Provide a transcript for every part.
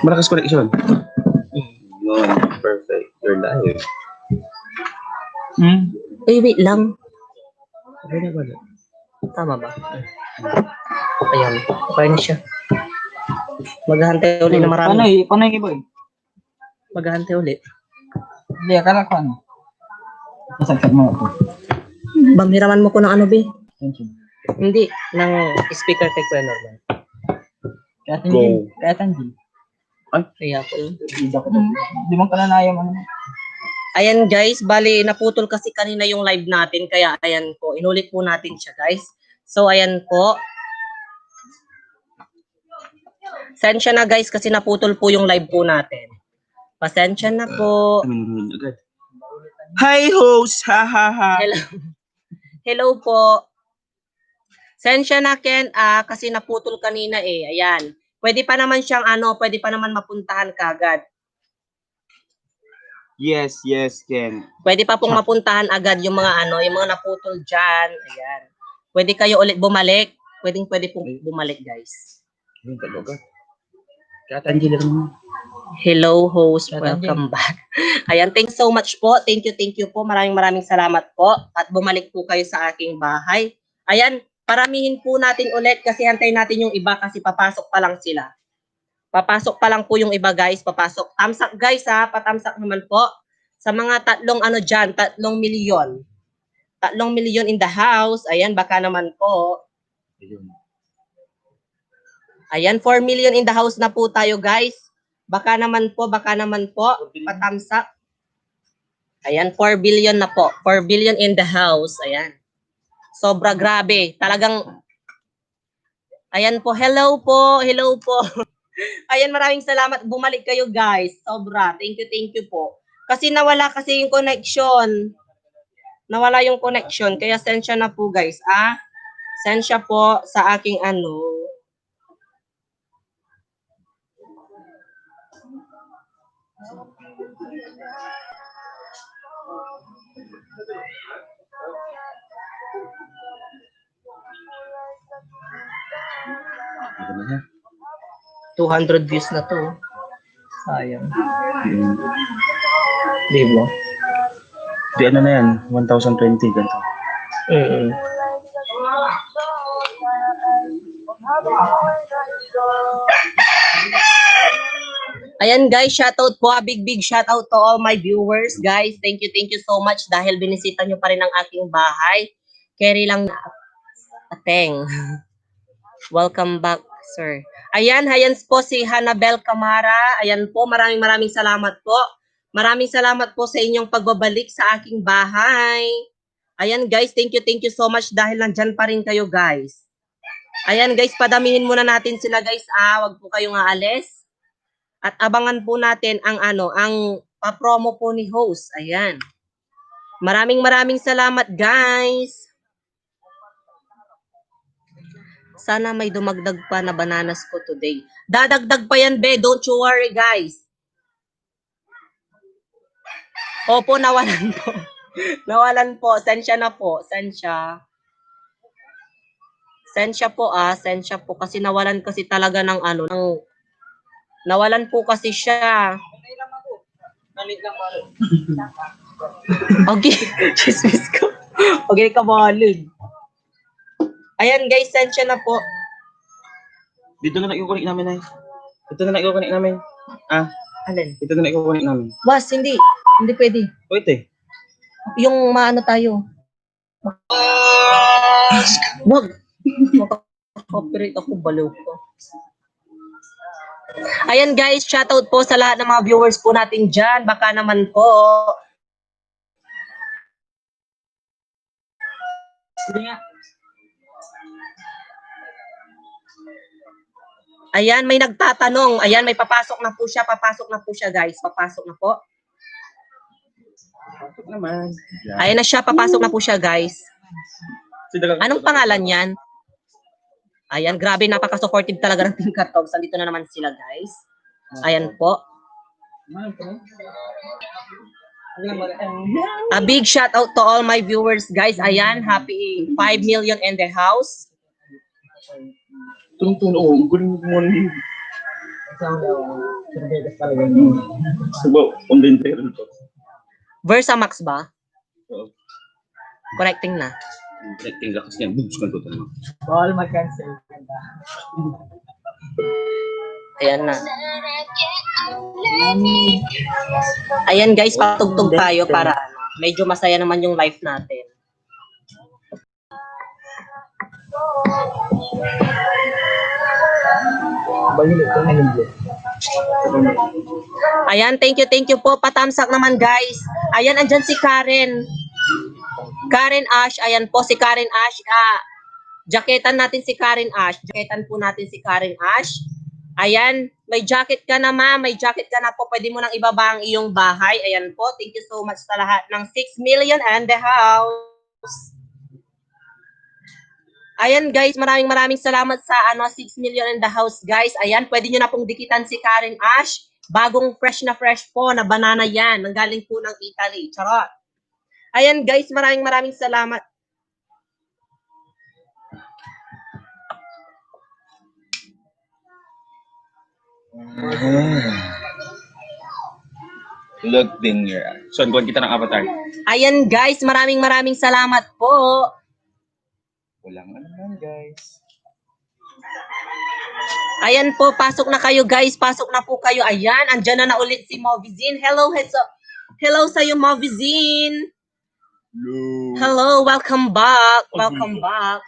Malakas connection. Yun, perfect. You're live. Wait lang. Okay na ba? Tama ba? Ayan. Okay na siya. Maghahantay ulit na marami. Paano yung iba eh? Maghahantay ulit. Hindi, akala ko ano. Nasagsak mo ako. Bamhiraman mo ko ng ano, be? Thank you. Hindi. Ng speaker kay Kuya Norman. Kaya Tanjil. Kaya ko. Di mo kananayang ano. Ayan guys, bali naputol kasi kanina yung live natin. Kaya ayan po, inulit po natin siya guys. So ayan po. Pasensya na guys kasi naputol po yung live po natin. Pasensya na po. Hi host! Ha ha ha! Hello. Hello po. Pasensya na Ken, kasi naputol kanina eh. Ayan. Pwede pa naman siyang pwede pa naman mapuntahan kagad. Yes, Ken. Pwede pa pong mapuntahan agad yung mga yung mga naputol dyan. Ayan. Pwede kayo ulit bumalik. Pwede pong bumalik guys. Ayun talaga. Kaya Tanjil naman. Hello host, welcome back. Ayan, thanks so much po. Thank you po. Maraming salamat po. At bumalik po kayo sa aking bahay. Ayan, paramihin po natin ulit kasi hantayin natin yung iba kasi papasok pa lang sila. Papasok pa lang po yung iba guys, papasok. Thumbs up guys ha, pa-thumbs up naman po. Sa mga tatlong dyan, 3 milyon. 3 milyon in the house. Ayan, baka naman po. Ayan, 4 million in the house na po tayo guys. Baka naman po. Pa-thumbs up. Ayan, 4 billion na po. 4 billion in the house. Ayan. Sobra grabe. Talagang, ayan po. Hello po. Ayan, maraming salamat. Bumalik kayo guys. Sobra. Thank you po. Kasi nawala kasi yung connection. Nawala yung connection. Kaya sensya na po guys. Sensya po sa aking Ano na? 200 views na to. Sayang. Di ba? Di ano na yan? 1,020 ganito. Ayan guys, shoutout po. Big shoutout to all my viewers. Guys, thank you so much dahil binisita nyo pa rin ang aking bahay. Carry lang na ateng. Welcome back, sir. Ayan po si Hanabel Camara. Ayan po, maraming salamat po. Maraming salamat po sa inyong pagbabalik sa aking bahay. Ayan guys, thank you so much dahil nandyan pa rin kayo guys. Ayan guys, padamihin muna natin sila guys. Wag po kayong aalis. At abangan po natin ang ang pa-promo po ni host. Ayan. Maraming salamat guys. Sana may dumagdag pa na bananas ko today. Dadagdag pa yan, be. Don't you worry, guys. Opo, nawalan po. Nawalan po. Sensya na po. Sensya po, Sensya po. Kasi nawalan kasi talaga ng nawalan po kasi siya. Okay. Chismis ko. Okay, kabalid. Ayan guys, sensya na po. Dito na i-connect namin ay. Dito na i-connect namin. Alin? Dito na i-connect namin. Was, hindi. Hindi pwede. Pwede. Yung maano tayo. Wag. Maka-copyright ako, baliw ko. Ayan guys, shoutout po sa lahat ng mga viewers po natin dyan. Baka naman po. Sige nga. Ayan, may nagtatanong. Ayan, may papasok na po siya. Guys. Papasok na po. Pasok naman. Ayan na siya. Papasok na po siya, guys. Anong pangalan yan? Ayan, grabe. Napaka-supportive talaga ng Team Cartogs. Andito na naman sila, guys. Ayan po. A big shout out to all my viewers, guys. Ayan, happy 5 million in the house. Tungtun, guling mo. Subo, kondensero to. Versamax ba? Oo. Correcting na. Connecting ka kasi yan. Boots ka to. Bawal mag-cancel. Ayan na. Ayan guys, patugtog tayo para medyo masaya naman yung life natin. Ayan, thank you po. Patamsak naman guys. Ayan, andyan si Karen. Karen Ash, ayan po si Karen Ash. Jaketan natin si Karen Ash. Jaketan po natin si Karen Ash. Ayan, may jacket ka na ma, may jacket ka na po. Pwede mo nang ibaba ang iyong bahay. Ayan po, thank you so much sa lahat ng 6 million and the house. Ayan guys, maraming salamat sa 6 million in the house guys. Ayan, pwede nyo na pong dikitan si Karen Ash. Bagong fresh na fresh po na banana yan. Nanggaling po ng Italy. Charot. Ayan guys, maraming salamat. Look din your eyes. So, kuhan kita ng avatar. Ayan guys, maraming salamat po. Walang naman guys. Ayan po, pasok na kayo guys. Pasok na po kayo. Ayan, andyan na ulit si Movizin. Hello sa'yo, Movizin. Hello, welcome back. Welcome back.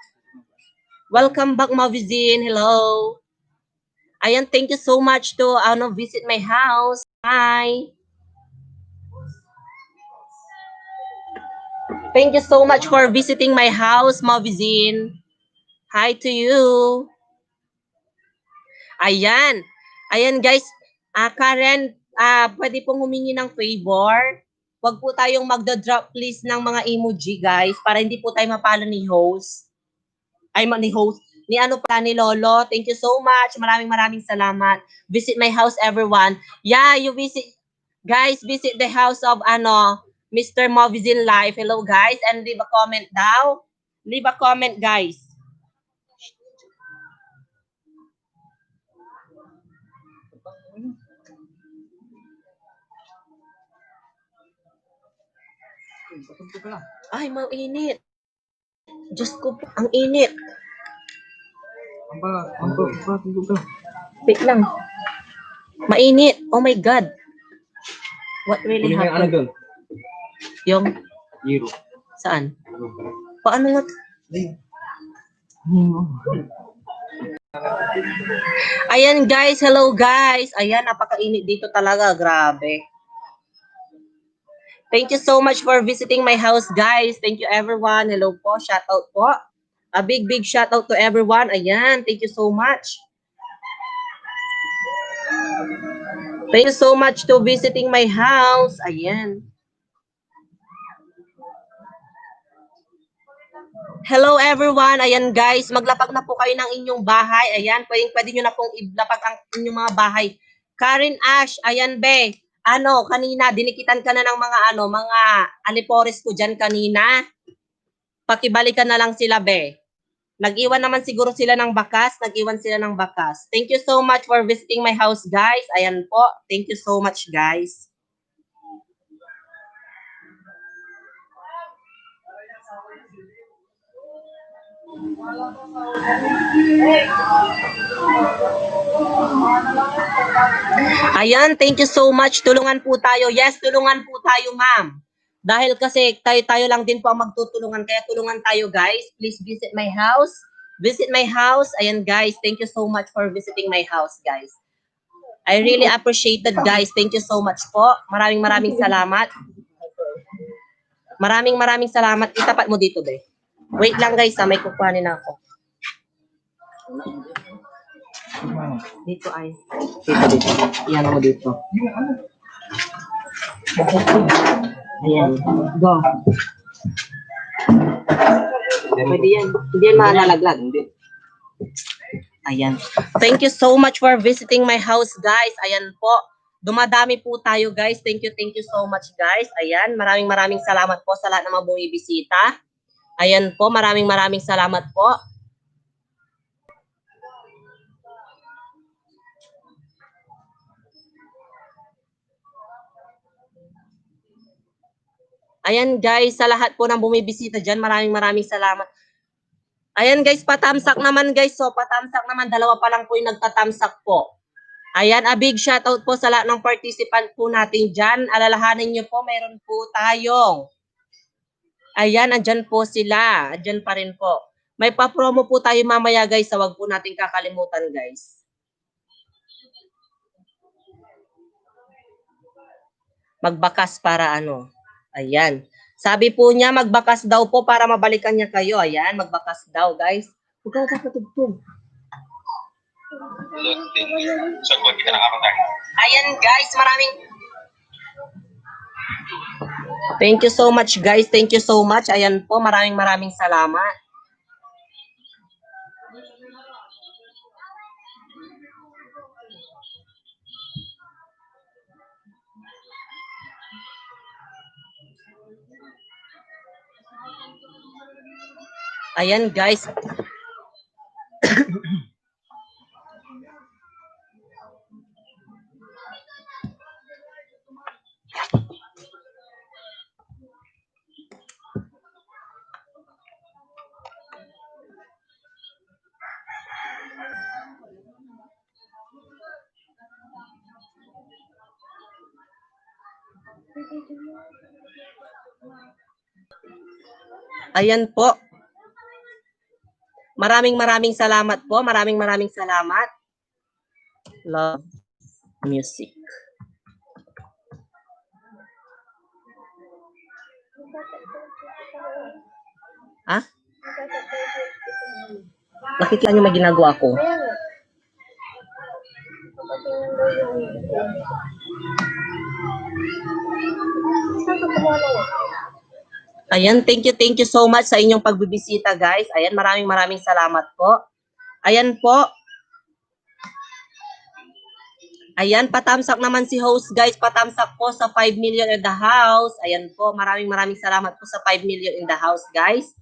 Welcome back, Movizin. Hello. Ayan, thank you so much to visit my house. Hi. Thank you so much for visiting my house, Movizin. Hi to you. Ayan. Ayan guys. Karen, pwede pong humingi ng favor. Huwag po tayong magda-drop please ng mga emoji guys para hindi po tayo mapalo ni host. Ni ano pa ni Lolo. Thank you so much. Maraming salamat. Visit my house everyone. Yeah, you visit guys, visit the house of Mr. Movizin Life. Hello guys, and leave a comment daw. Leave a comment guys. Ay, mainit. Diyos ko po, ang init. Wait lang. Mainit. Oh my God. What really happened? Yung? Zero. Saan? Paano nga? Ayan guys, hello guys. Ayan, napakainit dito talaga. Grabe. Thank you so much for visiting my house guys. Thank you everyone. Hello po, shout out po. A big shout out to everyone. Ayan, thank you so much. Thank you so much to visiting my house. Ayan. Hello everyone. Ayan guys, maglapag na po kayo ng inyong bahay. Ayan, pwede nyo na pong ilapag ang inyong mga bahay. Karen Ash, ayan be. Kanina dinikitan ka na ng mga alipores ko diyan kanina. Pakibalikan na lang sila be. Nag-iwan naman siguro sila ng bakas. Thank you so much for visiting my house guys. Ayan po. Thank you so much guys. Ayan, thank you so much. Tulungan po tayo. Yes, tulungan po tayo, ma'am. Dahil kasi tayo lang din po ang magtutulungan. Kaya tulungan tayo, guys. Please visit my house. Visit my house. Ayan, guys. Thank you so much for visiting my house, guys. I really appreciate it, guys. Thank you so much po. Maraming salamat. Maraming salamat. Itapat mo dito, be. Wait lang, guys. May kukuhanin ako. Dito ay. Dito. Iyan mo dito. Ayan. Go. Pwede yan. Hindi yan malalaglag. Ayan. Thank you so much for visiting my house, guys. Ayan po. Dumadami po tayo, guys. Thank you so much, guys. Ayan. Maraming salamat po sa lahat ng mga bumibisita. Ayan po. Maraming salamat po. Ayan guys, sa lahat po ng bumibisita dyan, maraming salamat. Ayan guys, patamsak naman guys. So, patamsak naman. Dalawa pa lang po yung nagtatamsak po. Ayan, a big shoutout po sa lahat ng participant po natin dyan. Alalahanin nyo po, mayroon po tayong. Ayan, andyan po sila. Andyan pa rin po. May pa-promo po tayo mamaya guys. So, wag po natin kakalimutan guys. Magbakas para ano. Ayan. Sabi po niya, magbakas daw po para mabalikan niya kayo. Ayan, magbakas daw, guys. Huwag ka kakatugtog. Ayan, guys, maraming... Thank you so much, guys. Thank you so much. Ayan po, maraming salamat. Ayan guys. Ayan po. Maraming salamat po. Maraming salamat. Love music. Ha? Nakikita niyo may ginagawa ko. Ayan, thank you so much sa inyong pagbibisita, guys. Ayan, maraming salamat po. Ayan po. Ayan, patamsak naman si host, guys. Patamsak po sa 5 million in the house. Ayan po, maraming salamat po sa 5 million in the house, guys.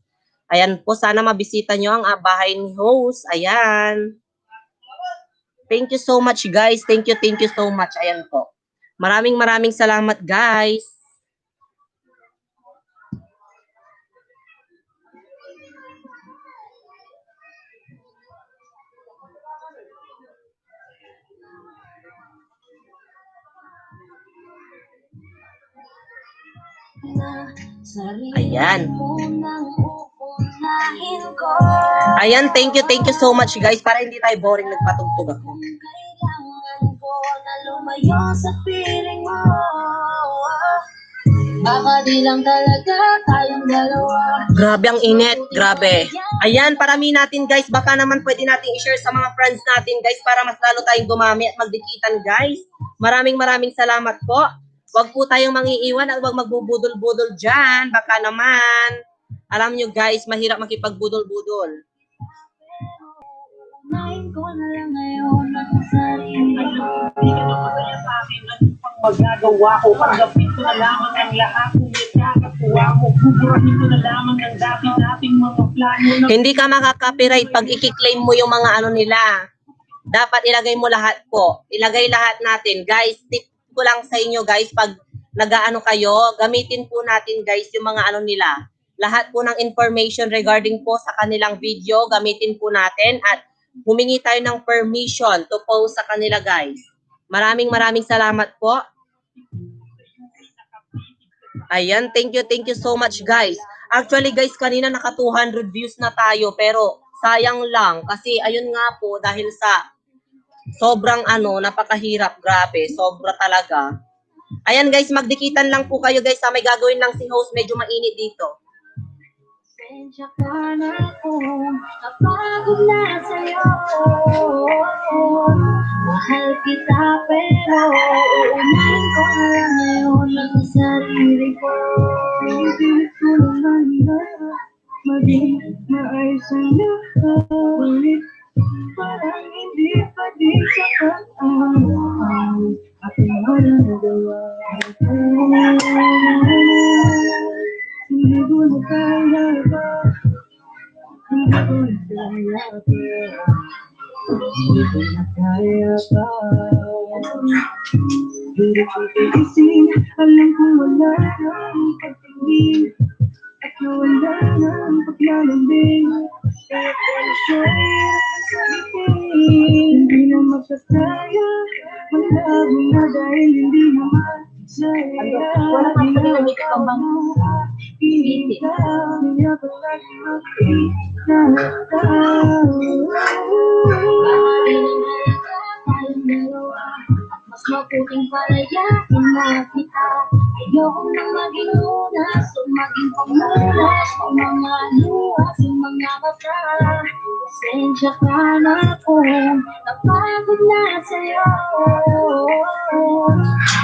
Ayan po, sana mabisita nyo ang bahay ni host. Ayan. Thank you so much, guys. Thank you so much. Ayan po. Maraming salamat, guys. Ayan. Ayan, thank you so much guys. Para hindi tayo boring, nagpatugtog ako. Baka di lang talaga tayong dalawa. Grabe ang init, grabe. Ayan, parami natin guys. Baka naman pwede natin i-share sa mga friends natin guys para mas lalo tayong dumami at magdikitan guys. Maraming salamat po. Wag po tayong mangiiwan at wag magbubudol-budol dyan. Baka naman. Alam nyo guys, mahirap makipagbudol-budol. Unahin ko na lang ngayon ang sarili ko. Hindi ka naman kaya sa akin ang magagawa ko. Tanggapin ko na lamang ang lahat ng nakakatuwa mo. Buburahin ko na lamang ang dati-dating mga plano. Hindi ka makaka-copyright pag i-claim mo yung mga ano nila. Dapat ilagay mo lahat po. Ilagay lahat natin. Guys, tip ko lang sa inyo guys, pag nag-aano kayo, gamitin po natin guys yung mga ano nila. Lahat po ng information regarding po sa kanilang video, gamitin po natin at humingi tayo ng permission to post sa kanila guys. Maraming salamat po. Ayan, thank you so much guys. Actually guys, kanina naka 200 views na tayo pero sayang lang kasi ayun nga po dahil sa sobrang napakahirap, grabe, sobra talaga. Ayan guys, magdikitan lang po kayo guys, may gagawin lang si host, medyo mainit dito. Pasensya ka na kung napagod na sa'yo. Mahal kita pero uunahin ko na lang ngayon ang sarili ko. Pinipilit ko naman na maging maayos ang lahat. Ngunit parang hindi pa din sapat ang aking walang nagawa. Hindi ko na kaya ba? Hindi ko na kaya ba? Hindi ko na kaya ba? Hirap ang tiisin, alam kong wala nang pagtingin at nawala ng paglalambing. Kaya pala siya'y nasabihin, hindi na magkakaya, malabo na dahil hindi na masaya. Wala ka pa ginamit ka bang Hindi ka, kaya palagi makita. Tayong dalawa, mas mabuting palayain na kita. Ayokong nang maging unas o maging pamunas ng mga luha sa mga mata. Pasensya ka na kung napagod na sa'yo.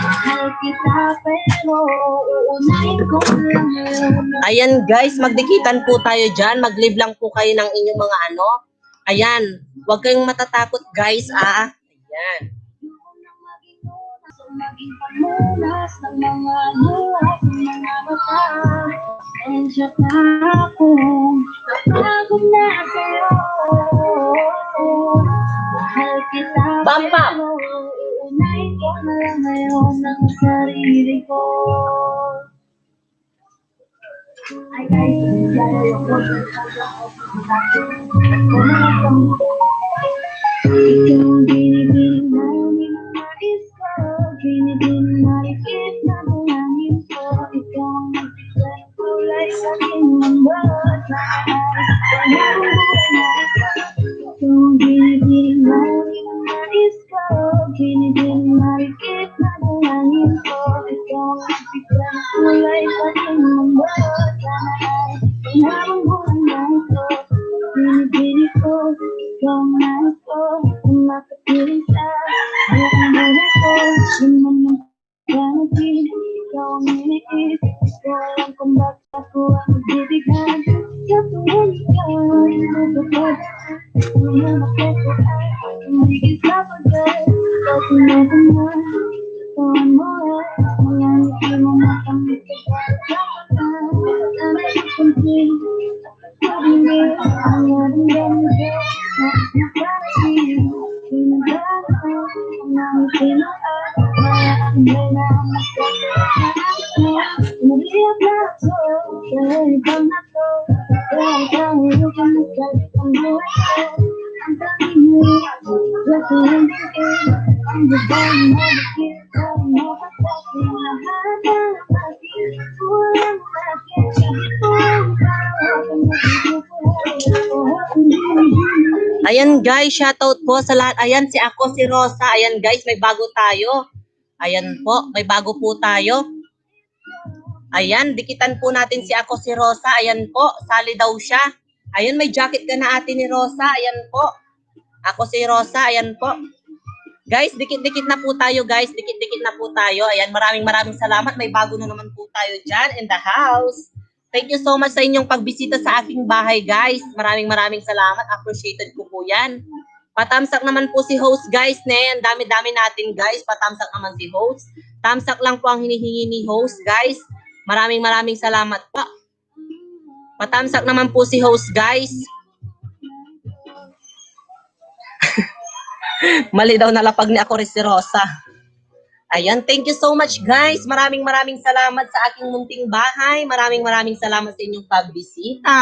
Mahal kita pero uunahin ko lang ngayon. Ayan guys, magdikitan po tayo dyan. Mag-live lang po kayo ng inyong mga ano. Ayan, huwag kayong matatakot guys ah. Ayan. Maging pamunas ng mga luha sa mga mata. Pasensya ka kung napagod na sa'yo. Mahal kita Bamba. pero uunahin ko na lang ngayon ang sarili ko. Ay, ikaw ang binibining na nais ko, binibining marikit na bulangin ko. Ikaw ang magbigay ng kulay sa aking mundo at nais walang buhay na ikaw. Ikaw ang binibining na nais ko, binibining marikit na bulangin ko. Ikaw ang magbigay ng kulay sa aking mundo at nais walang buhay na ikaw. Binibini ko, ikaw ang nais ko, kung makapiling sa buong buhay ko. Di man ang ganapin, ikaw ang iniis, ikaw alam kung bakit ako ang magbibigay. Sa tuwing ikaw ay natutupad, kung na makoko ay tumigil sa pagay. Ikaw tinatangan, ikaw ang mura, mga ngiti mo makamit ka sa pagay. Ang nagpuntin, Ayan guys, shoutout po sa lahat. Ayan si ako, si Rosa. Ayan guys, may bago tayo. Ayan po, may bago po tayo. Ayan, dikitan po natin si ako, si Rosa. Ayan po, sali daw siya. Ayan, may jacket ka na ate ni Rosa. Ayan po. Ako si Rosa, ayan po. Guys, dikit-dikit na po tayo guys. Dikit-dikit na po tayo. Ayan, maraming salamat. May bago na naman po tayo dyan in the house. Thank you so much sa inyong pagbisita sa aking bahay, guys. Maraming salamat. Appreciated ko po yan. Patamsak naman po si host, guys. Ang dami-dami natin, guys. Patamsak naman si host. Tamsak lang po ang hinihingi ni host, guys. Maraming salamat po. Patamsak naman po si host, guys. Mali daw nalapag ni ako rin si Rosa. Ayan, thank you so much guys. Maraming salamat sa aking munting bahay. Maraming salamat sa inyong pagbisita.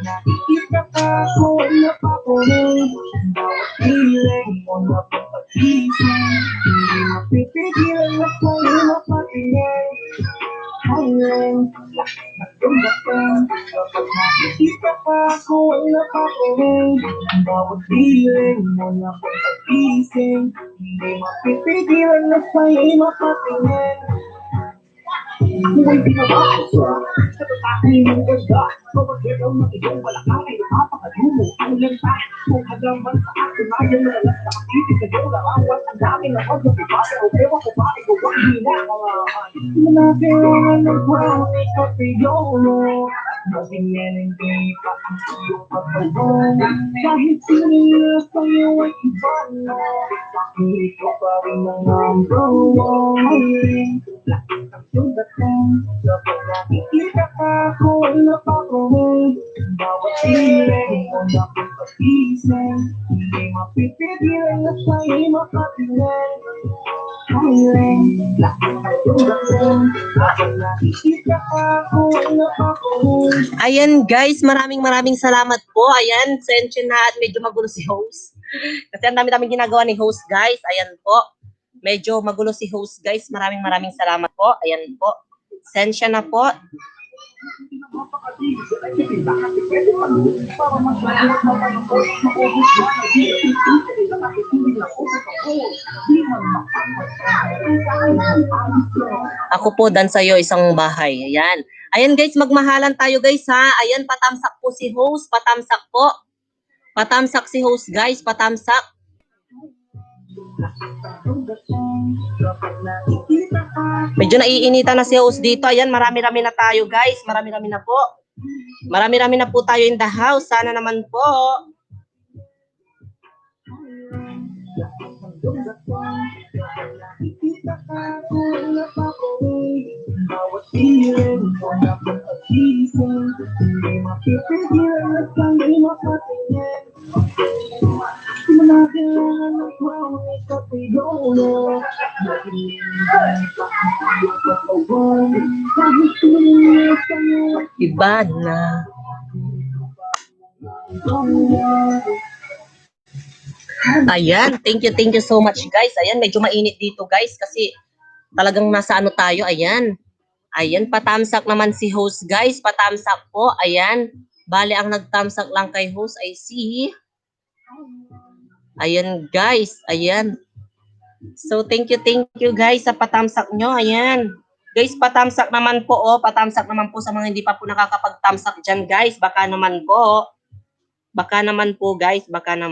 Nakikita ka ko, napapunin. Bawat piling mo na papagising. Hindi mapipigilan na sa'yo mapatingin. Hanggang lakas na tumbapin. Kapag nakikita ka ko, napapunin. Bawat piling mo na papagising. Hindi mapipigilan na sa'yo mapatingin. Buhay ginawa ko siya sa tatay ng ganda. Mapagkiraw ng iyong balakang ay napakalumo ang lanta. Kung hagaman sa akin ay yung nalas na kakitig sa iyong larawan. Ang dami na pag napipasa o ewan ko ba ikaw ang hinahalaan. Wala kailangan ng brown, ikaw piyo mo. Magingin hindi pa ang iyong pagkaroon. Kahit sinila sa'yo ay iba na, ikaw pa rin ang number one. Lakit ang sundating, kapag nakikita ka ko ay napakuhin. Bawat piling mo na pagpagising, hindi mapipigilan na sa'yo'y makatingin. Hiling, lakit ang sundating, kapag nakikita ka ko ay napakuhin. Ayan guys, maraming salamat po. Ayan, sensya na at medyo magulo si host. Kasi ang dami-dami ginagawa ni host guys. Ayan po. Medyo magulo si host guys. Maraming salamat po. Ayan po. Sensya na po. Ako po dan sa'yo isang bahay. Ayan. Ayan guys, magmahalan tayo guys ha. Ayan, patamsak po si host. Patamsak po. Patamsak si host guys. Patamsak. Medyo naiinitan na si host dito. Ayan, marami-rami na tayo guys. Marami-rami na po. Marami-rami na po tayo in the house. Sana naman po. Bawat piling mo na pagpagising, hindi mapipigilan at sa'yo'y makatingin. Di mo na kailangan ng promise sa pagdolo. Magingin pa ang iyong pagkaroon. Kahit sinila sa'yo ay Iba na. Ayan, thank you so much guys. Ayan, medyo mainit dito guys kasi talagang nasa ano tayo. Ayan. Ayan, patamsak naman si host guys. Patamsak po. Ayan. Bale, ang nagtamsak lang kay host ay si... Ayan guys. Ayan. So, thank you guys sa patamsak nyo. Ayan. Guys, patamsak naman po. Oh. Patamsak naman po sa mga hindi pa po nakakapagtamsak dyan guys. Baka naman po. Baka naman po guys. Baka naman.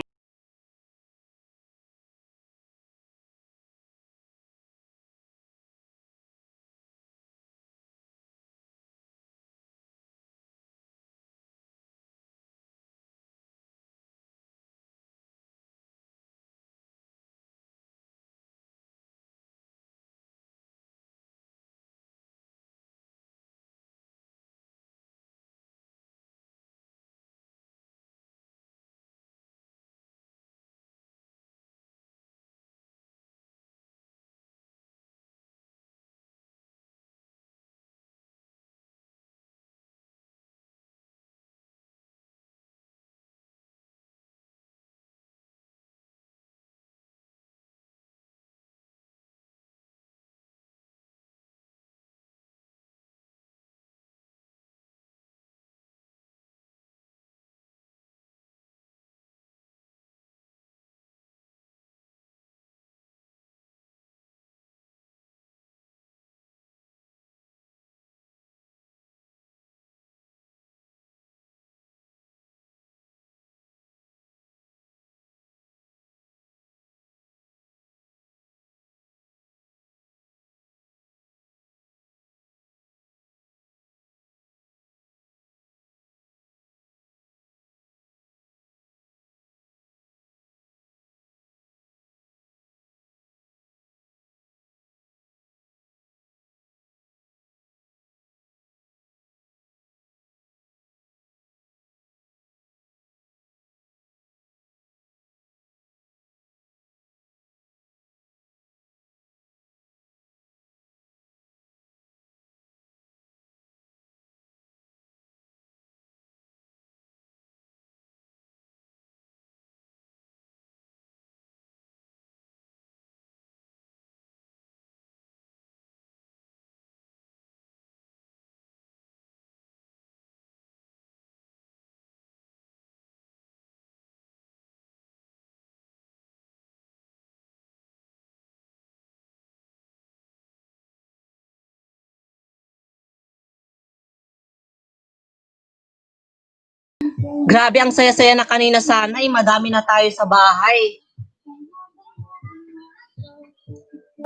Grabe, ang saya-saya na kanina sana. Madami na tayo sa bahay.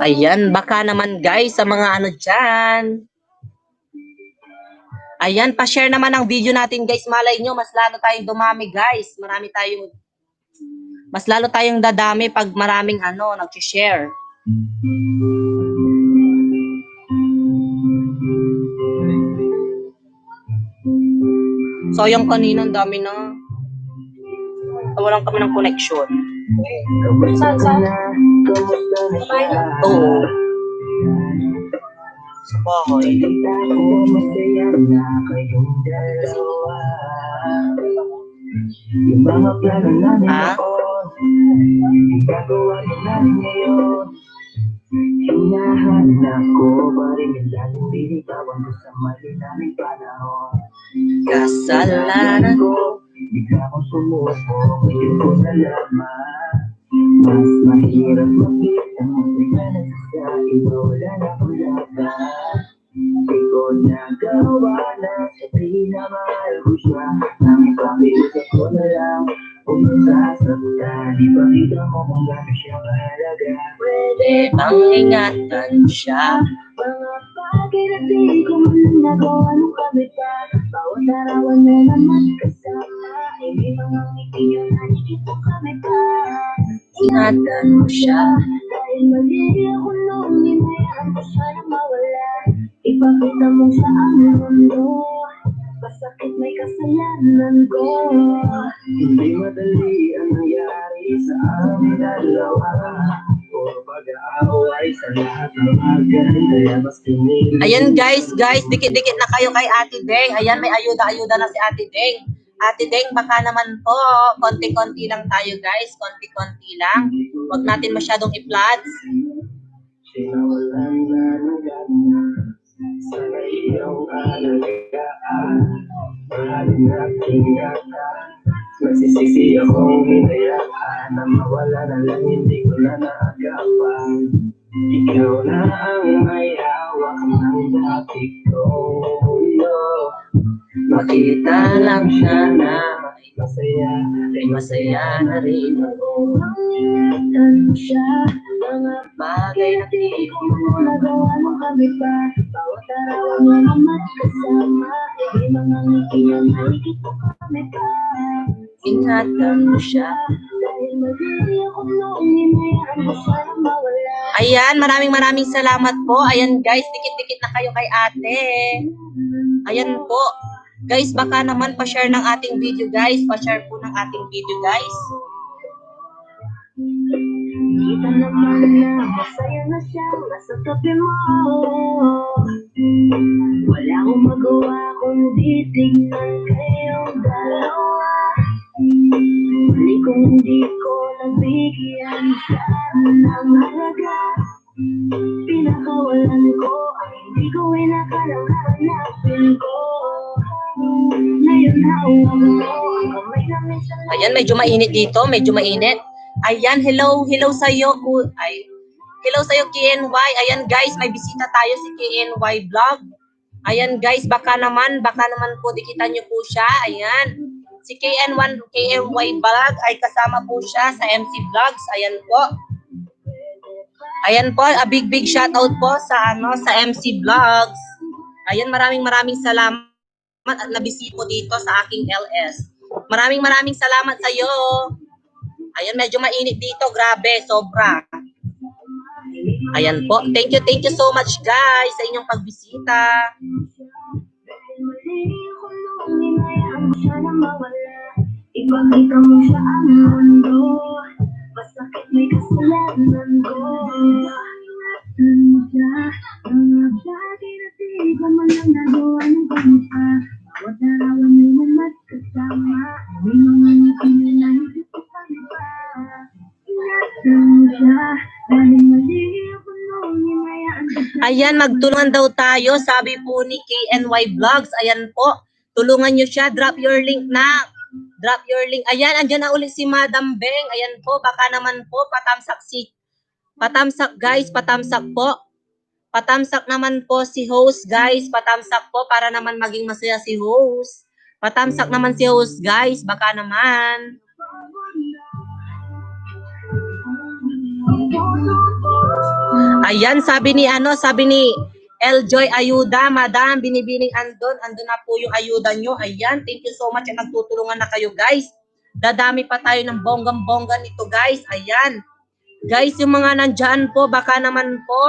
Ayan, baka naman guys sa mga ano dyan. Ayan, pa-share naman ang video natin guys. Malay nyo, mas lalo tayong dumami guys. Mas lalo tayong dadami pag maraming nag-share. So, yung kanina, ang dami na. Walang kami ng connection. Kamusta na? Kamusta na siya? Oo. Sa bahay. Kita ko masaya na kayong dalawa. Yung mga plano namin noon, ginagawa na namin ngayon. Hinahanap ko pa rin yung dating binitawan ko sa mali naming panahon. Kasalanan ko, bigla kong sumuko, hindi ko nalaman. Mas mahirap makita mo tingnan sa iba, wala na akong laban. Di ko nagawa na sabihin na mahal ko siya. Nang ipakiusap ko na lang, kung masasaktan, ipakita mo kung gano'n siya mahalaga. pwede bang ingatan siya? Mga bagay na di ko man nagawa nung kami pa. Bawat arawan mo naman kasama. Hindi mga ngiti yun na hindi po kami pa. Ingatan mo siya. Dahil mali ako noong hinayaan ko siya na mawala. Ipakita mo sa aming mundo. Masakit may kasalanan ko. Hindi madali ang nangyari sa amin dalawa. Puro pag-aaway sa lahat ng agad, kaya mas pinili. Ayan guys, dikit-dikit na kayo kay Ate Deng. Ayan, may ayuda-ayuda na si Ate Deng. Ate Deng, baka naman po, konti-konti lang tayo guys, konti-konti lang. Huwag natin masyadong i-floods. Sinawalan na ng gana sa iyong alagaan. Mahalin at ingatan, nagsisisi akong hinayaan na mawala na lang, hindi ko na naagapan. Ikaw na ang may hawak ng dati ko. Makita lang siya na Masaya, masaya na rin ako. Ingatan siya. Mga Bagay na di ko nagawa nung kami pa. Bawat arawan mo naman kasama. Hindi mga ngiti yun na hindi po kami pa. ingatan mo siya. Dahil mali ako noong hinayaan ko siya na mawala. Ayan, maraming salamat po. Ayan guys, dikit-dikit na kayo kay ate. Ayan po. Guys, baka naman pa-share ng ating video guys. Pa-share po ng ating video guys. Kita naman na masaya na siya nasa tabi mo. Wala akong magawa kundi tignan kayong dalawa. Mali kung hindi ko nabigyan siya ng halaga. Pinakawalan ko ang hindi ko inakalang hanapin ko. Ngayon na uwag mo ang kamay na minsan. Ayan, medyo mainit dito. Medyo mainit. Ayan, hello sa'yo. Hello sa'yo, KNY. Ayan guys, may bisita tayo si KNY Vlog. Ayan guys, baka naman po dikitan niyo po siya. Ayan. Si KNY Vlog ay kasama po siya sa MC Vlogs. Ayan po. Ayan po, a big shoutout po sa MC Vlogs. Ayan, maraming salamat at nabisita po dito sa aking LS. Maraming salamat sa iyo. Ayan, medyo mainit dito, grabe, sobra. Ayan po. Thank you so much guys sa inyong pagbisita. Ipakita mo sa ang mundo. Masakit may kasalanan ko. Ano siya? Mga bagay na di ko man lang nagawa ng pagmukha. Bawat arawan mo naman kasama. Hindi mga ngiti na hindi ko kami pa. Ano siya? Dahil mali ako noong hinayaan ko siya. Ayan, magtulungan daw tayo, sabi po ni KNY Vlogs. Ayan po, tulungan nyo siya. Drop your link na. Drop your link. Ayan, andyan na ulit si Madam Beng. Ayan po, baka naman po patamsak guys, patamsak po. Patamsak naman po si host guys, patamsak po para naman maging masaya si host. Patamsak naman si host guys, baka naman. Ayan, sabi ni Eljoy Ayuda, Madam, binibining andun na po yung ayuda nyo. Ayan, thank you so much. Nagtutulungan na kayo, guys. Dadami pa tayo ng bonggang-bongga nito, guys. Ayan. Guys, yung mga nandyan po, baka naman po,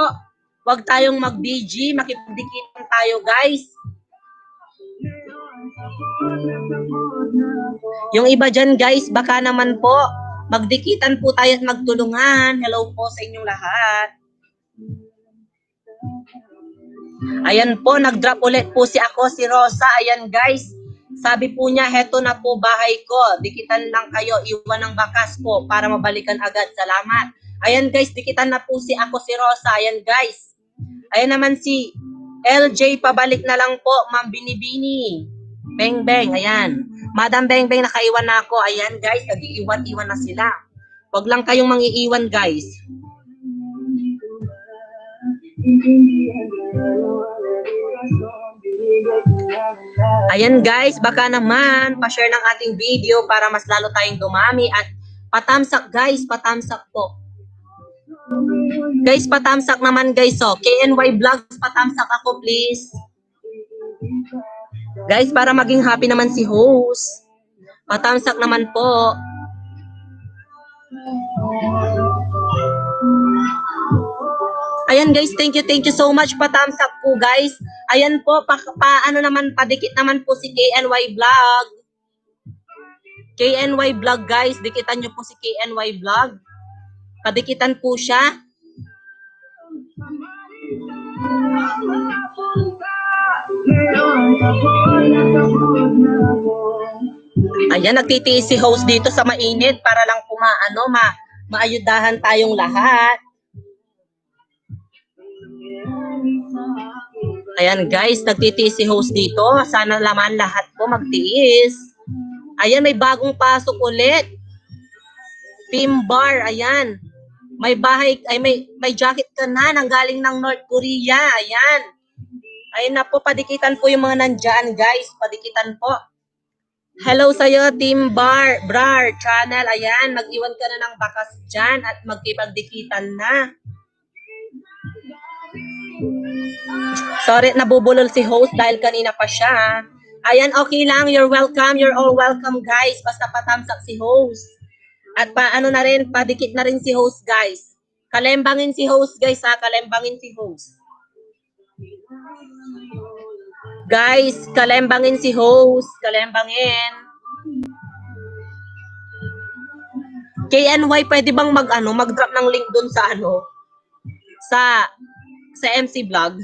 wag tayong mag-BG, makipagdikitan tayo, guys. Yung iba dyan, guys, baka naman po, magdikitan po tayo at magtulungan. Hello po sa inyong lahat. Ayan po, nag-drop ulit po si Rosa. Ayan guys, sabi po niya, heto na po bahay ko. Dikitan lang kayo, iwan ng bakas po para mabalikan agad. Salamat. Ayan guys, dikitan na po si Rosa. Ayan guys. Ayan naman si LJ, pabalik na lang po, Ma'am Binibini. Beng beng, ayan. Madam Beng Beng, nakaiwan na ako. Ayan guys, nag-iiwan-iwan na sila. Huwag lang kayong mangiiwan guys. Ayan guys, baka naman pa-share ng ating video para mas lalo tayong dumami at patamsak guys, patamsak po. Guys, patamsak naman guys, so KNY Vlogs, patamsak ako please. Guys, para maging happy naman si host. Patamsak naman po. Ayan guys, thank you so much, patamsak po guys. Ayan po, ano naman, padikit naman po si KNY Vlog. KNY Vlog guys, dikitan nyo po si KNY Vlog. Padikitan po siya. Ayan, nagtitiis si host dito sa mainit para lang po maayudahan tayong lahat. Ayan guys, nagtitiis si host dito. Sana laman lahat po magtiis. Ayan, may bagong pasok ulit. Team Bar, ayan. May bahay, ay may jacket ka na nanggaling ng North Korea. Ayan. Ayun na po, padikitan po yung mga nandyan guys. Padikitan po. Hello sa'yo, Team Brar Channel. Ayan, mag-iwan ka na ng bakas dyan at magkipagdikitan na. Sorry, nabubulol si host dahil kanina pa siya. Ayan, okay lang. You're welcome. You're all welcome, guys. Basta patamsak si host. At na rin, padikit na rin si host, guys. Kalembangin si host, guys, ha? Kalembangin si host. Guys, kalembangin si host. Kalembangin. KNY, pwede bang mag-drop ng link dun sa sa MC Vlog?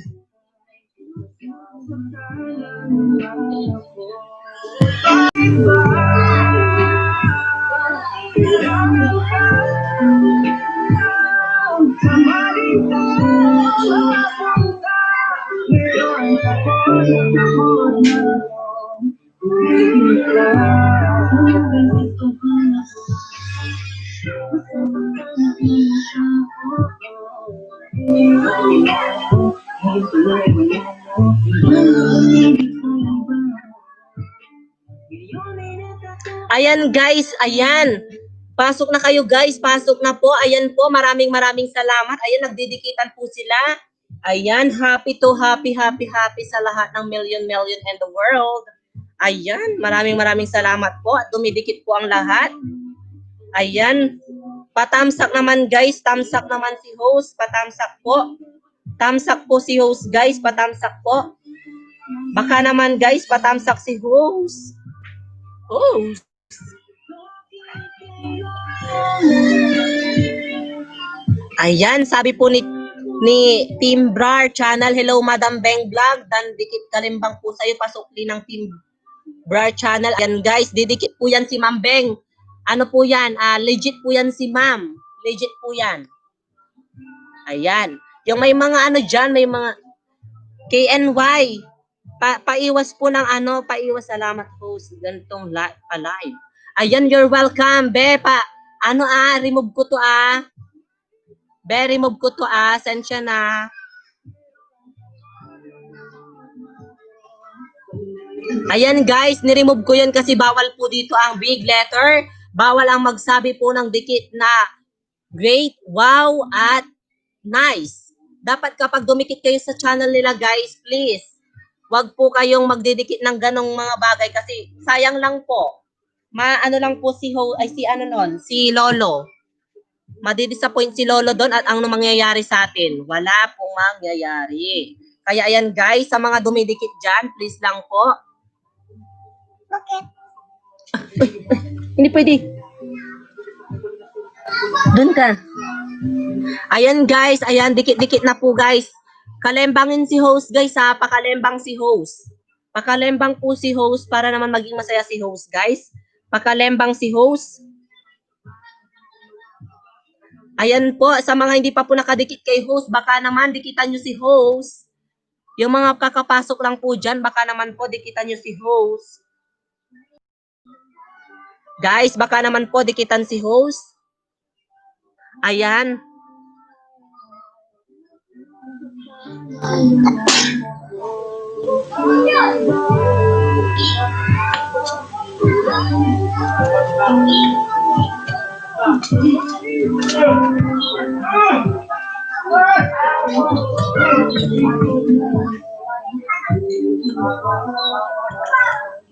Ayan guys, ayan. Pasok na kayo guys, pasok na po. Ayan po, maraming salamat. Ayan, nagdidikitan po sila. Ayan, happy sa lahat ng million in the world. Ayan, maraming salamat po. At dumidikit po ang lahat. Ayan, patamsak naman guys, tamsak naman si host, patamsak po. Tamsak po si host guys, patamsak po. Baka naman guys, patamsak si host. Oh. Ayan, sabi po ni Team Brar Channel, hello Madam Beng Vlog, dan dikit kalimbang po sa'yo, pasukli ng Team Brar Channel. Ayan guys, didikit po yan si Ma'am Beng. Ano po yan? Legit po yan si Ma'am. Legit po yan. Ayan. Yung may mga dyan, may mga KNY. Paiwas po ng paiwas, salamat host. Ganitong live. Ayan, you're welcome. Be, remove ko to Be, remove ko to sensya na. Ayan guys, niremove ko yan kasi bawal po dito ang big letter. Bawal ang magsabi po ng dikit na great, wow, at nice. Dapat kapag dumikit kayo sa channel nila guys, please, wag po kayong magdidikit ng ganong mga bagay kasi sayang lang po. Ano lang po si Lolo. Madidisappoint si Lolo doon at ang mangyayari sa atin, wala pong mangyayari. Kaya ayan guys, sa mga dumidikit dyan, please lang po. Hindi pwede. Doon ka. Ayan guys, ayan, dikit-dikit na po guys. Kalembangin si host guys ha, pakalembang si host. Pakalembang po si host para naman maging masaya si host guys. Pakalembang si host. Ayan po, sa mga hindi pa po nakadikit kay host, baka naman dikitan nyo si host. Yung mga kakapasok lang po dyan, baka naman po dikitan nyo si host. Guys, baka naman po dikitan si host. Ayan.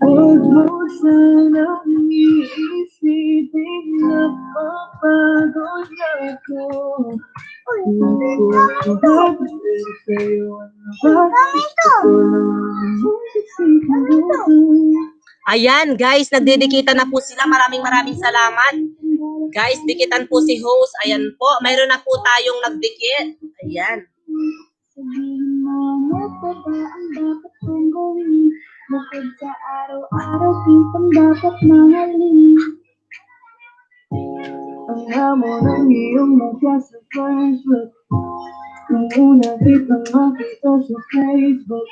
Huwag mo sanang iisipin na papagod ako. Hindi ko dapat sa'yo Ayan, guys, nagdidikitan na po sila. Maraming salamat. Guys, dikitan po si host. Ayan po, mayroon na po tayong nagdikit. Ayan. Sabihin mo, ano pa ba ang dapat kong gawin? Bukod sa araw-araw, kitang dapat mahalin. ang hamon ng iyong mukha sa Facebook. Nung una kitang makita sa Facebook,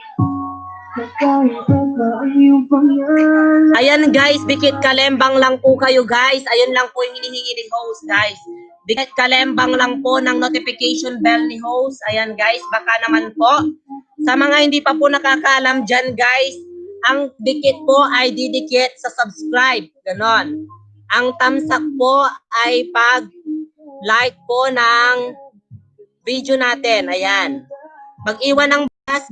nakahita ka ang iyong pangalan. Ayan guys, dikit kalembang lang po kayo guys. Ayun lang po yung hinihingi ni host guys. Dikit kalembang lang po ng notification bell ni host. Ayan guys, baka naman po. Sa mga hindi pa po nakakaalam dyan guys, ang dikit po ay didikit sa subscribe. Ganon. Ang thumbs up po ay pag like po ng video natin. Ayan. Mag-iwan ng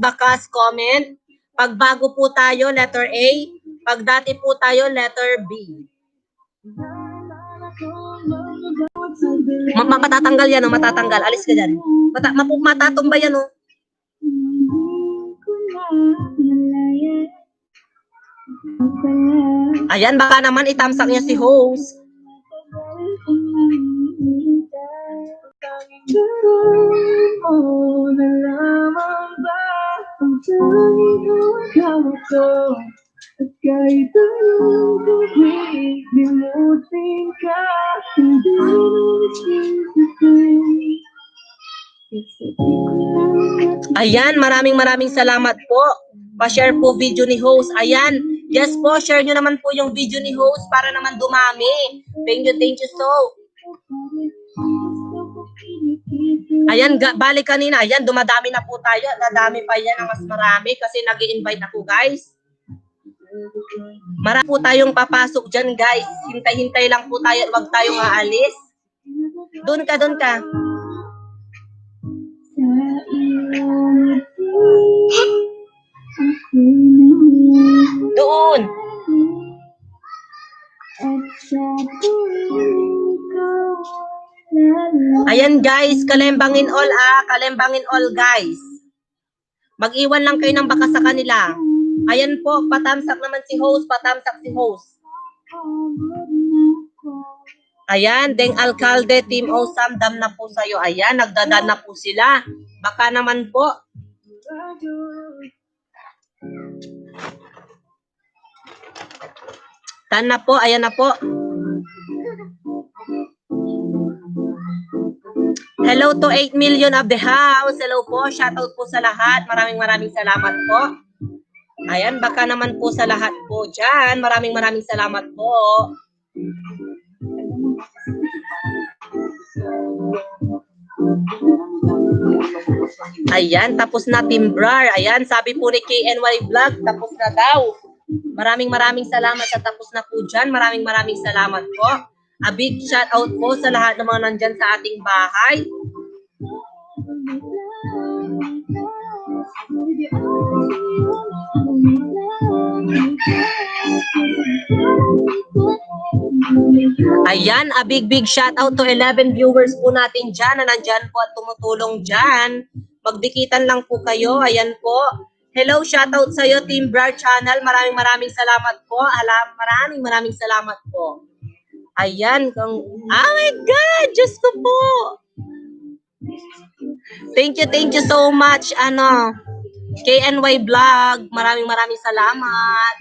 bakas comment. Pag bago po tayo, letter A. Pag dati po tayo, letter B. Matatanggal yan, o matatanggal. Alis ka dyan. Matatumba yan, o. Ayan, baka naman itamsak niya si host. Mo na lamang ba ang tanging hawak ko? At kahit anong gawin, limutin ka, hindi na nasisipin. Kasi di ko lang Ayan, maraming salamat po. Pa-share po video ni host. Ayan, yes po, share nyo naman po yung video ni host para naman dumami. Thank you so. Ayan, balik kanina. Ayan, dumadami na po tayo. Dadami pa yan ang mas marami kasi nag-i-invite ako guys. Marami po tayong papasok dyan guys. Hintay-hintay lang po tayo. Huwag tayong aalis. Doon ka. sa iyong ngiti, ako'y Doon. at sa tuwing ikaw lalaki. Ayan guys, kalembangin all kalembangin all guys. Mag-iwan lang kayo ng baka sa kanila. Ayan po, patamsak naman si host, patamsak si host. Ayan, Deng Alcalde, Team Osam, dam na po sa'yo. Ayan, nagdadan na po sila. Baka naman po. Tan na po, ayan na po. Hello to 8 million of the house. Hello po, shoutout po sa lahat. Maraming salamat po. Ayan, baka naman po sa lahat po dyan. Maraming salamat po. Ayan, tapos na Timbrar. Ayan, sabi po ni KNY Vlog, tapos na daw. Maraming salamat sa tapos na po dyan. Maraming salamat po. A big shout out po sa lahat ng mga nandyan sa ating bahay. Ayan, a big shout out to 11 viewers po natin dyan na nandyan po at tumutulong dyan. Magdikitan lang po kayo. Ayan po. Hello, shout out sa iyo Team Brar Channel. Maraming salamat po. Maraming salamat po. Ayan. Oh my God! Diyos ko po. Thank you so much. KNY Vlog. Maraming salamat.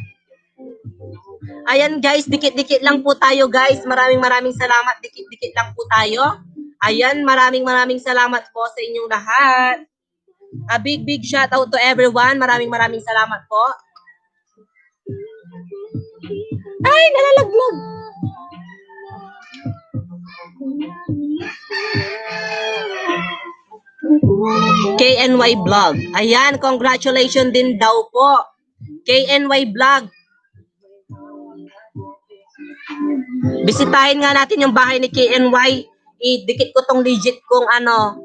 Ayan guys, dikit-dikit lang po tayo guys. Maraming salamat. Dikit-dikit lang po tayo. Ayan, maraming salamat po sa inyong lahat. A big shout out to everyone. Maraming salamat po. Ay, nalalaglag. KNY Vlog. Ayan, congratulations din daw po. KNY Vlog. Bisitahin nga natin yung bahay ni KNY. Idikit ko tong legit kung ano.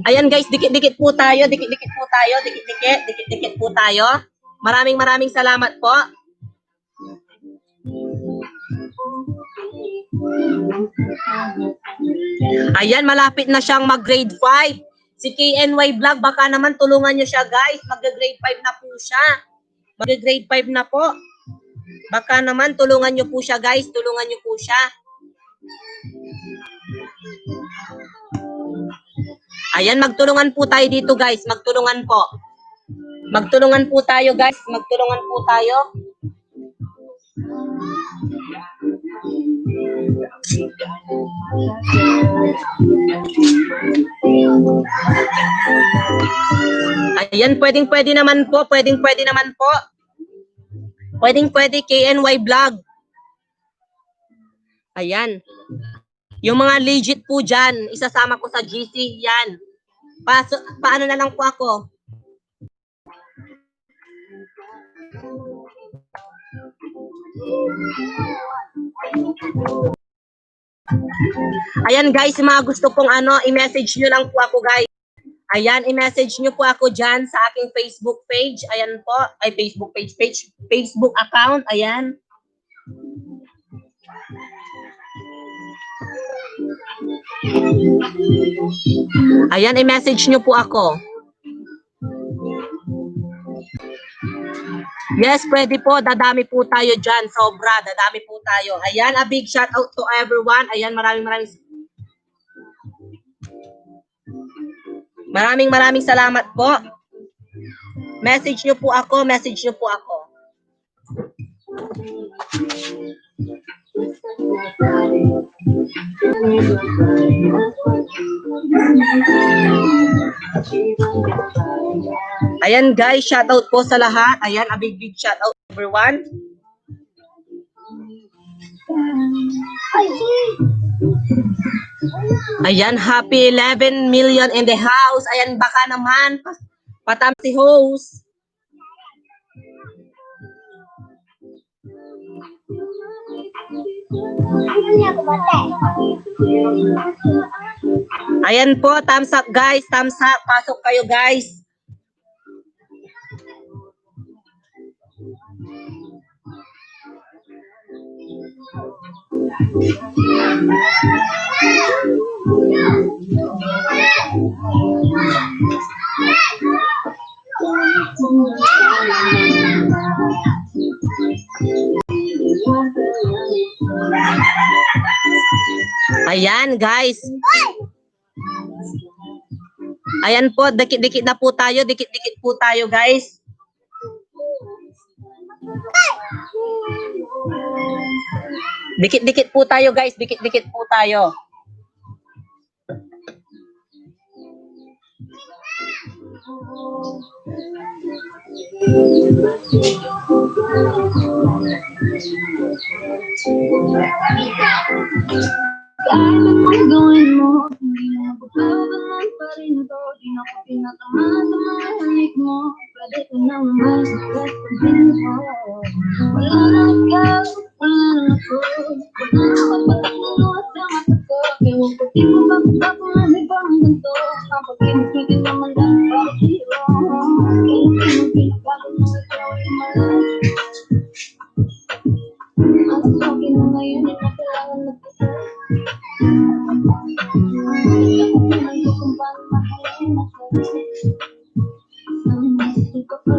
Ayan guys, dikit-dikit po tayo. Dikit-dikit po tayo. Maraming salamat po. Ayan, malapit na siyang mag-grade 5. Si KNY Vlog, baka naman tulungan niyo siya guys. Mag-grade 5 na po siya. Mag-grade 5 na po. Baka naman tulungan niyo po siya guys. Tulungan niyo po siya. Ayan, magtulungan po tayo dito guys. Magtulungan po. Magtulungan po tayo guys. Magtulungan po tayo. Ayan, pwede naman po. Pwede naman po. Pwede KNY Vlog. Ayan. Yung mga legit po dyan, isasama ko sa GC. Yan. Paano na lang po ako? Ayan guys, mga gusto pong i-message nyo lang po ako guys. Ayan, i-message nyo po ako dyan sa aking Facebook page. Ayan po, ay Facebook page, Facebook account. Ayan. Ayan, i-message nyo po ako. Yes, pwede po. Dadami po tayo dyan. Sobra. Dadami po tayo. Ayan, a big shout out to everyone. Ayan, maraming salamat po. Message nyo po ako. Ayan guys, shout out po sa lahat. Ayan, a big shout out everyone. Ayan, happy 11 million in the house. Ayan, baka naman patam si host. Ayan po, thumbs up guys, thumbs up. Pasok kayo guys. Ayan guys. Ayan po, dikit-dikit na po tayo, guys. Dikit-dikit po tayo guys, dikit-dikit po tayo. Kahit anong gawin mo, hindi na ako pabaman pa rin ito. Di na ako pinatamaan sa mga halik mo. Pwede ko na mas na din mo. Wala na ikaw. wala na ako. Wala na papatangawa sa mata ko. Ewan ko di mo ba ang ibang ganito. Ang pag-ibig ko din naman lang para sa'yo. Kailan pinagbago mo ikaw ay malay. Ang sabi mo ngayon ay nakailangan na po. Nakukunan ko kung paano mahalin ang sarili. Ang gusto ko po.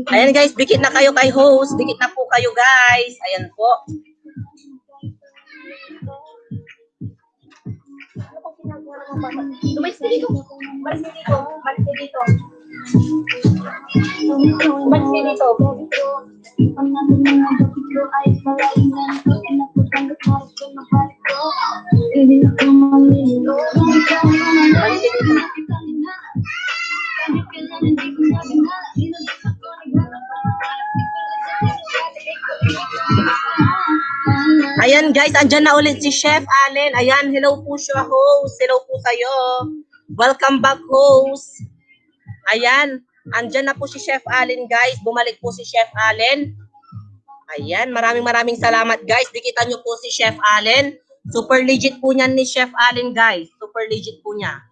Ayan guys, dikit na kayo kay host. Dikit na po kayo guys. Ayan po. Tumalis ka dito. Balis ka dito. Balis ka dito. Balis ka dito. Ang natin mga gabi ko ay palainan ko. Inapatanggap na ito na balik ko. Hindi na ko malilo. Balis ka naman. Balis ka dito. Kahit kailan hindi ko na binala. Inabot ako naghanap ang Ayan guys, andyan na ulit si Chef Allen. Ayan, hello po siya host. Hello po sa'yo. Welcome back host. Ayan, andyan na po si Chef Allen guys. Bumalik po si Chef Allen. Ayan, maraming salamat guys. Dikitan nyo po si Chef Allen. Super legit po niyan ni Chef Allen guys. Super legit po niya.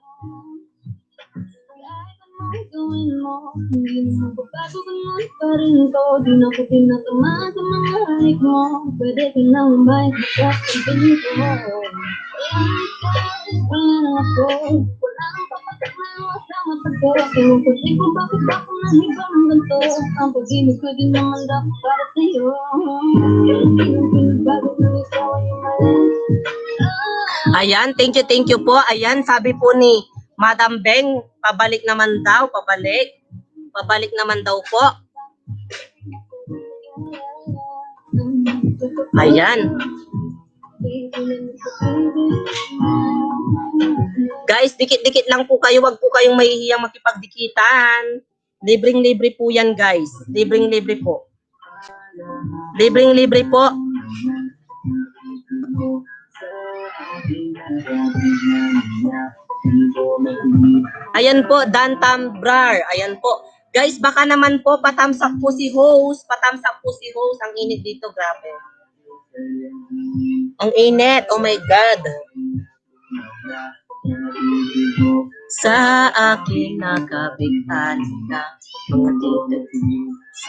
gawin mo, hindi mo magbabago ganun pa rin ko. Di na ko tinatama sa mga halik mo. Pwede ka na umay, magkasabihin ko. Wala na ako, wala nang papatak na sa mata ko. Ewan ko di ko bakit ako nahibang ng ganito. Ang pag-ibig ko din naman dapat para sa'yo. Yung pinagbago na ikaw ay umalis. Ayan, thank you po. Ayan, sabi po ni Madam Beng, pabalik naman daw, pabalik. Pabalik naman daw po. Ayan. Guys, dikit-dikit lang po kayo. Wag po kayong mahihiyang makipagdikitan. Libreng-libre po yan, guys. Libreng-libre po. Libreng-libre po. Ayan po, Dan Tambrar. Ayan po. Guys, baka naman po patamsak po si host. Patamsak po si host. Ang init dito, grabe. Ang init. Oh my God. Sa akin nakabigtan na mga dito.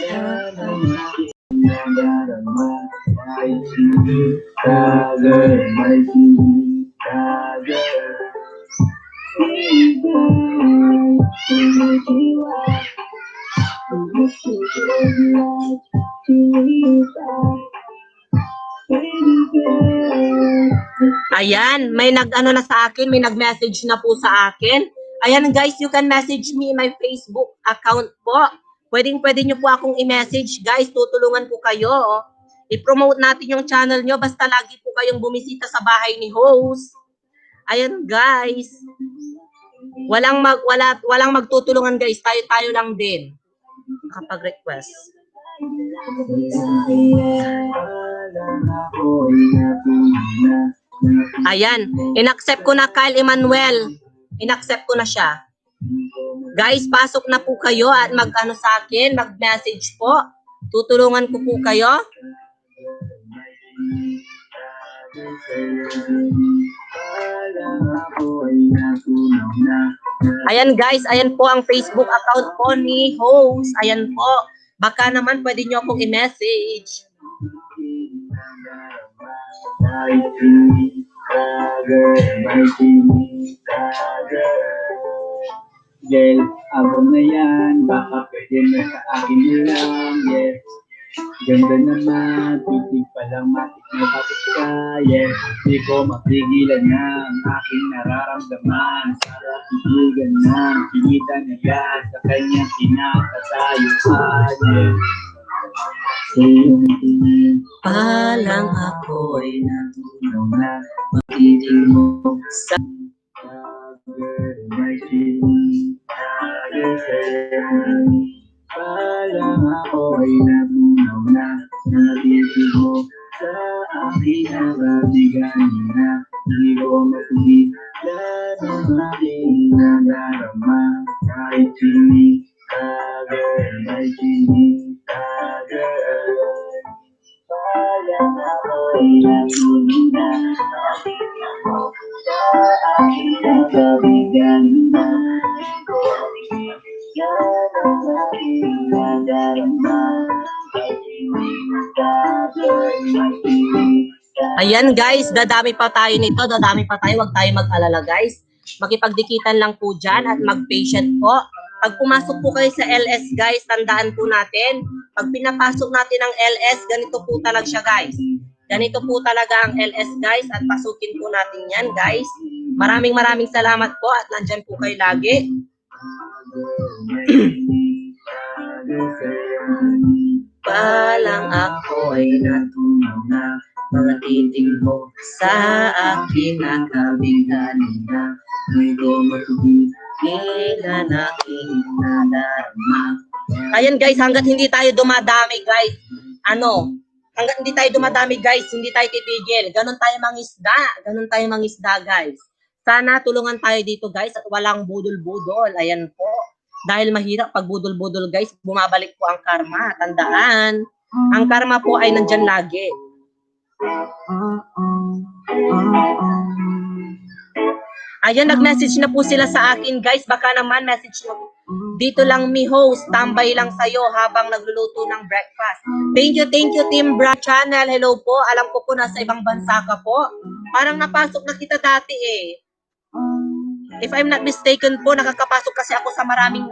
Ayan, may nag-ano na sa akin, may nag-message na po sa akin. Ayan guys, you can message me in my Facebook account po. Pwede nyo po akong i-message guys, tutulungan ko kayo. I-promote natin yung channel nyo, basta lagi po kayong bumisita sa bahay ni host. Ayan guys. Walang magtutulungan guys, tayo lang din. Kapag request. Ayan, in-accept ko na Kyle Emmanuel. In-accept ko na siya. Guys, pasok na po kayo at mag-ano sa akin, mag-message po. Tutulungan ko po kayo. Ayan guys, ayan po ang Facebook account po ni host. Ayan po. Baka naman pwede nyo akong i-message. Yes, ako na yan, baka pwede na sa akin lang, yes. Ganda naman, titig pa lang matik na tapos ka, yes. Di ko mapigilan na ang aking nararamdaman. Sarap iigan na, kinita na yan sa kanyang kinakatayuan, yes. Sa iyong tingin, Palang ako'y natunaw na makikil mo sa may sinig, parang ako ay natunaw na natisig mo sa aking narabigan na hindi ko matigilan ang aking nadarama. Kahit sinig, may sinig, aking kabigalinda ko. Yan ang aking nadarama. Ayan guys, dadami pa tayo nito, dadami pa tayo, huwag tayo mag-alala guys. Makipagdikitan lang po dyan at mag-patient po. Pag pumasok po kayo sa LS guys, tandaan po natin, pag pinapasok natin ang LS, ganito po talaga siya guys. Ganito po talaga ang LS guys at pasukin po natin yan guys. Maraming salamat po at nandyan po kayo lagi. Palang ako'y natunaw na mga titig mo sa akin nakabiganin na may gumagugin na aking nadarama. Ayan guys, hanggat hindi tayo dumadami guys, hanggat hindi tayo dumadami guys, hindi tayo titigil. Ganon tayo mangisda guys. Sana tulungan tayo dito guys at walang budol-budol. Ayan po. Dahil mahirap pag budol-budol guys, bumabalik po ang karma. Tandaan, ang karma po ay nandyan lagi. Ayan, nag-message na po sila sa akin guys. Baka naman message mo. Dito lang mi host, tambay lang sa'yo habang nagluluto ng breakfast. Thank you Team Bra Channel. Hello po, alam ko po nasa ibang bansa ka po. Parang napasok na kita dati eh. If I'm not mistaken po, nakakapasok kasi ako sa maraming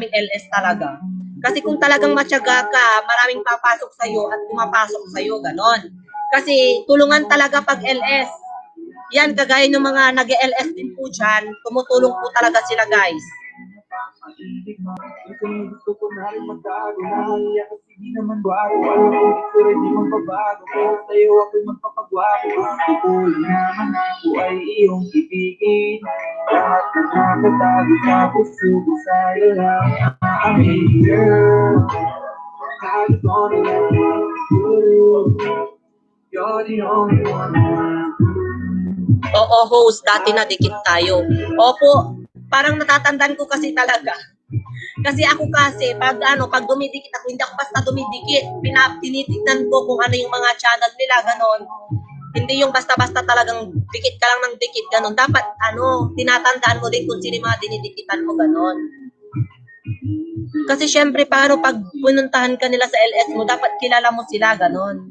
LS talaga. Kasi kung talagang matyaga ka, maraming papasok sa'yo at pumapasok sa'yo, ganon. Kasi tulungan talaga pag LS. Yan, kagaya ng mga nag-LS din po dyan, tumutulong po talaga sila guys. Gusto ko na rin magbago na haliya kasi di naman bago. Alam ko ito rin di magbabago. Kaya sa'yo ako'y magpapagwapo. Tutuloy naman ako ay iyong ibigin. Lahat na nakatago sa puso ko sa'yo lang. I'm here. Kahit ano lang you're the only one. Oo, host, dati na dikit tayo. Opo, parang natatandaan ko kasi talaga. Kasi ako kasi, pag dumidikit ako, hindi ako basta dumidikit. Tinitignan ko kung ano yung mga channel nila, ganon. Hindi yung basta-basta talagang dikit ka lang ng dikit, ganon. Dapat, tinatandaan mo din kung sino yung mga dinidikitan mo, ganon. Kasi syempre, pag pununtahan ka nila sa LS mo, dapat kilala mo sila, ganon.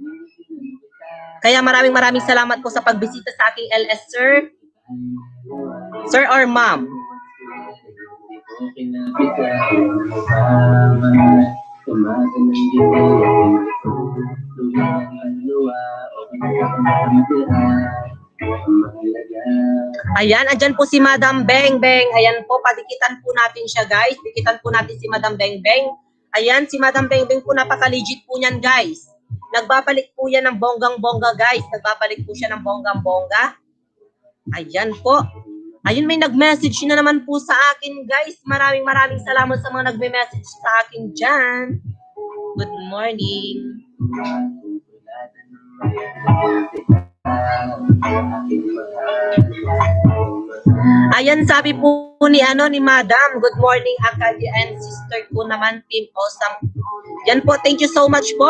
Kaya maraming salamat po sa pagbisita sa aking LS, sir. Sir or ma'am? Ayan, andyan po si Madam Beng Beng. Ayan po, padikitan po natin siya guys. Dikitan po natin si Madam Beng Beng. Ayan, si Madam Beng Beng po, napaka-legit po niyan guys. Nagbabalik po yan ng bonggang-bongga guys. Nagbabalik po siya ng bonggang-bongga. Ayan po. Ayun, may nag-message na naman po sa akin guys. Maraming salamat sa mga nagme-message sa akin dyan. Good morning. Ayan, sabi po ni Madam, good morning Akadi and sister ko naman, Team Awesome. Yan po, thank you so much po.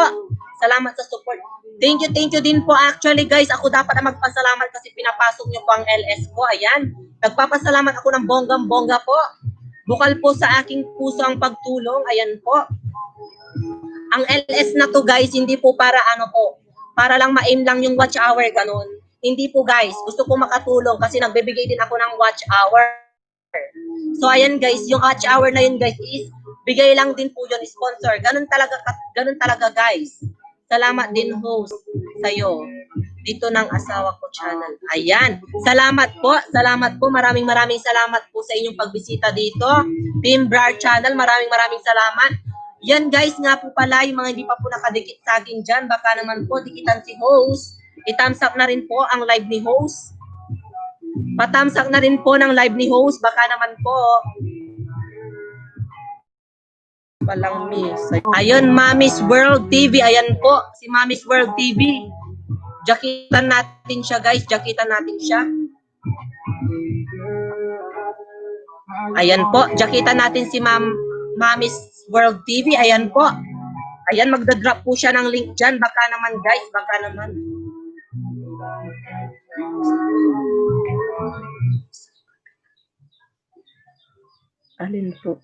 Salamat sa support. Thank you din po. Actually guys, ako dapat na magpasalamat kasi pinapasok niyo po ang LS ko. Ayan, nagpapasalamat ako ng bonggang-bongga po. Bukal po sa aking puso ang pagtulong. Ayan po. Ang LS na to guys, hindi po para para lang ma-aim lang yung watch hour, ganun. Hindi po guys, gusto ko makatulong kasi nagbibigay din ako ng watch hour. So ayan guys, yung watch hour na yun guys is bigay lang din po yun, sponsor. Ganun talaga guys. Salamat din host sa'yo dito ng asawa ko channel. Ayan, salamat po. Maraming salamat po sa inyong pagbisita dito. Team Brar Channel, maraming salamat. Yan guys, nga po pala, yung mga hindi pa po nakadikit sa akin dyan, baka naman po dikitan si host. I-thumbs up na rin po ang live ni host. Pa-thumbs up na rin po ng live ni host, baka naman po. Palang miss. Ayun, Mommy's World TV. Ayan po, si Mommy's World TV. Jakitan natin siya guys, jakitan natin siya. Ayan po, jakitan natin si Mommy's World TV. Ayan po. Ayan, magdadrop po siya ng link dyan. Baka naman guys, baka naman. Alin po?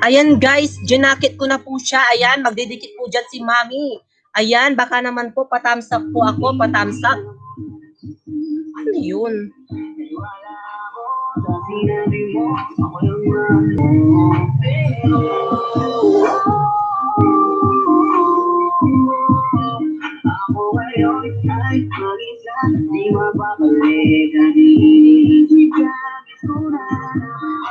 Ayan guys, ginakit ko na po siya. Ayan, magdidikit po dyan si Mami. Ayan, baka naman po patamsak po ako, patamsak. Ano yun?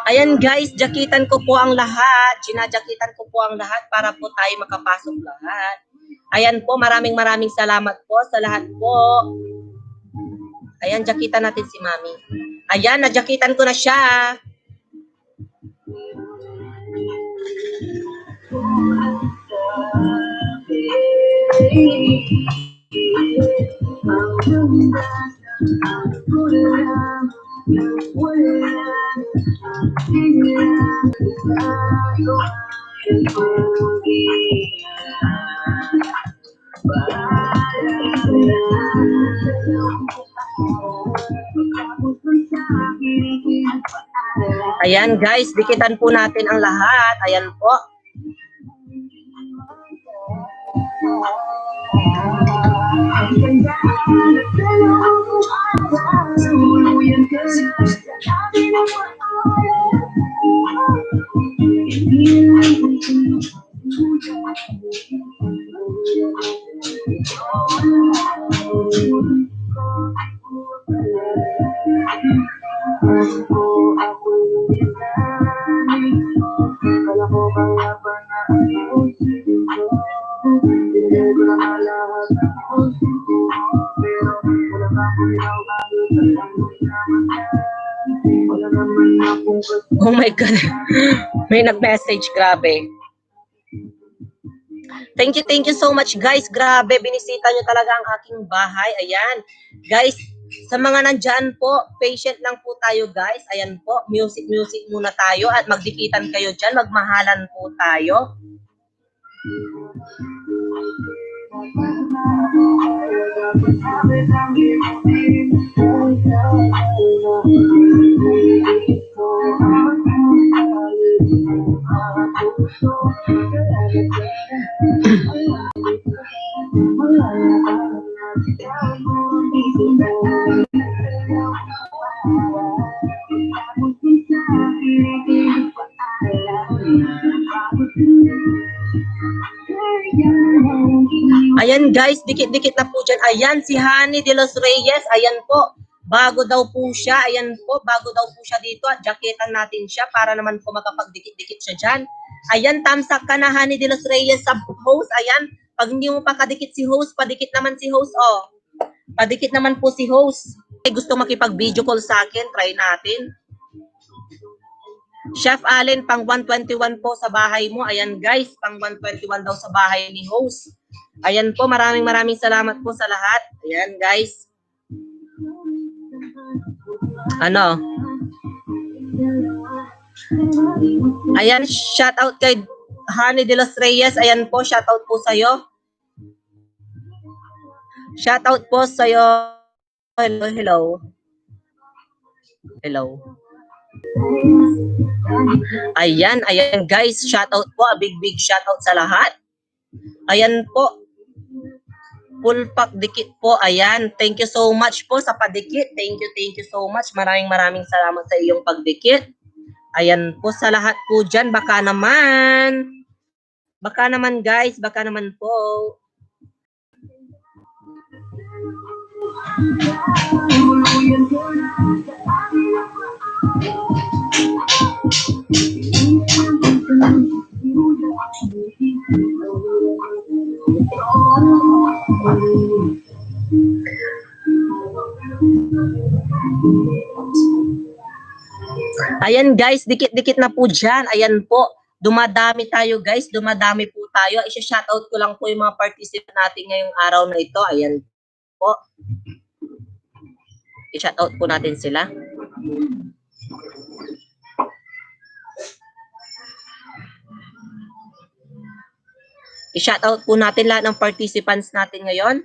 Ayan guys, jakitan ko po ang lahat. Ginajakitan ko po ang lahat para po tayo makapasok lahat. Ayan po, maraming salamat po sa lahat po. Ayan, jakitan natin si Mami. Ayan, najakitan ko na siya. Ayan guys, dikitan po natin ang lahat. Ayan po. Oh my God. May nag-message. Grabe. Thank you so much guys. Grabe, binisita nyo talaga ang aking bahay. Ayan. Guys, sa mga nandyan po, patient lang po tayo guys. Ayan po, music muna tayo at magdikitan kayo dyan. Magmahalan po tayo. Ayan guys, dikit-dikit na po dyan. Ayan, si Honey de los Reyes. Ayan po, bago daw po siya. Ayan po, bago daw po siya dito. At jaketan natin siya para naman po makapagdikit-dikit siya dyan. Ayan, tamsak ka na Honey de los Reyes sa host. Ayan, pag hindi mo pa kadikit si host, padikit naman si host. Oh, padikit naman po si host. Gusto makipag-video call sa akin, try natin. Chef Allen, pang 121 po sa bahay mo. Ayan guys, pang 121 daw sa bahay ni host. Ayan po, maraming salamat po sa lahat. Ayan guys. Ano? Ayan, shout out kay Honey de los Reyes. Ayan po, shout out po sa'yo. Shout out po sa'yo. Hello, hello. Hello. Ayan guys, shout out po, a big shout out sa lahat. Ayan po. Full pack dikit po. Ayan, thank you so much po sa padikit. Thank you so much. Maraming salamat sa iyong pagdikit. Ayan po sa lahat po diyan, baka naman guys, baka naman po. Ayan guys, dikit-dikit na po dyan. Ayan po, dumadami tayo guys, dumadami po tayo. I-shoutout ko lang po yung mga participant natin ngayong araw na ito. Ayan po. I-shoutout po natin sila. I-shoutout po natin lahat ng participants natin ngayon.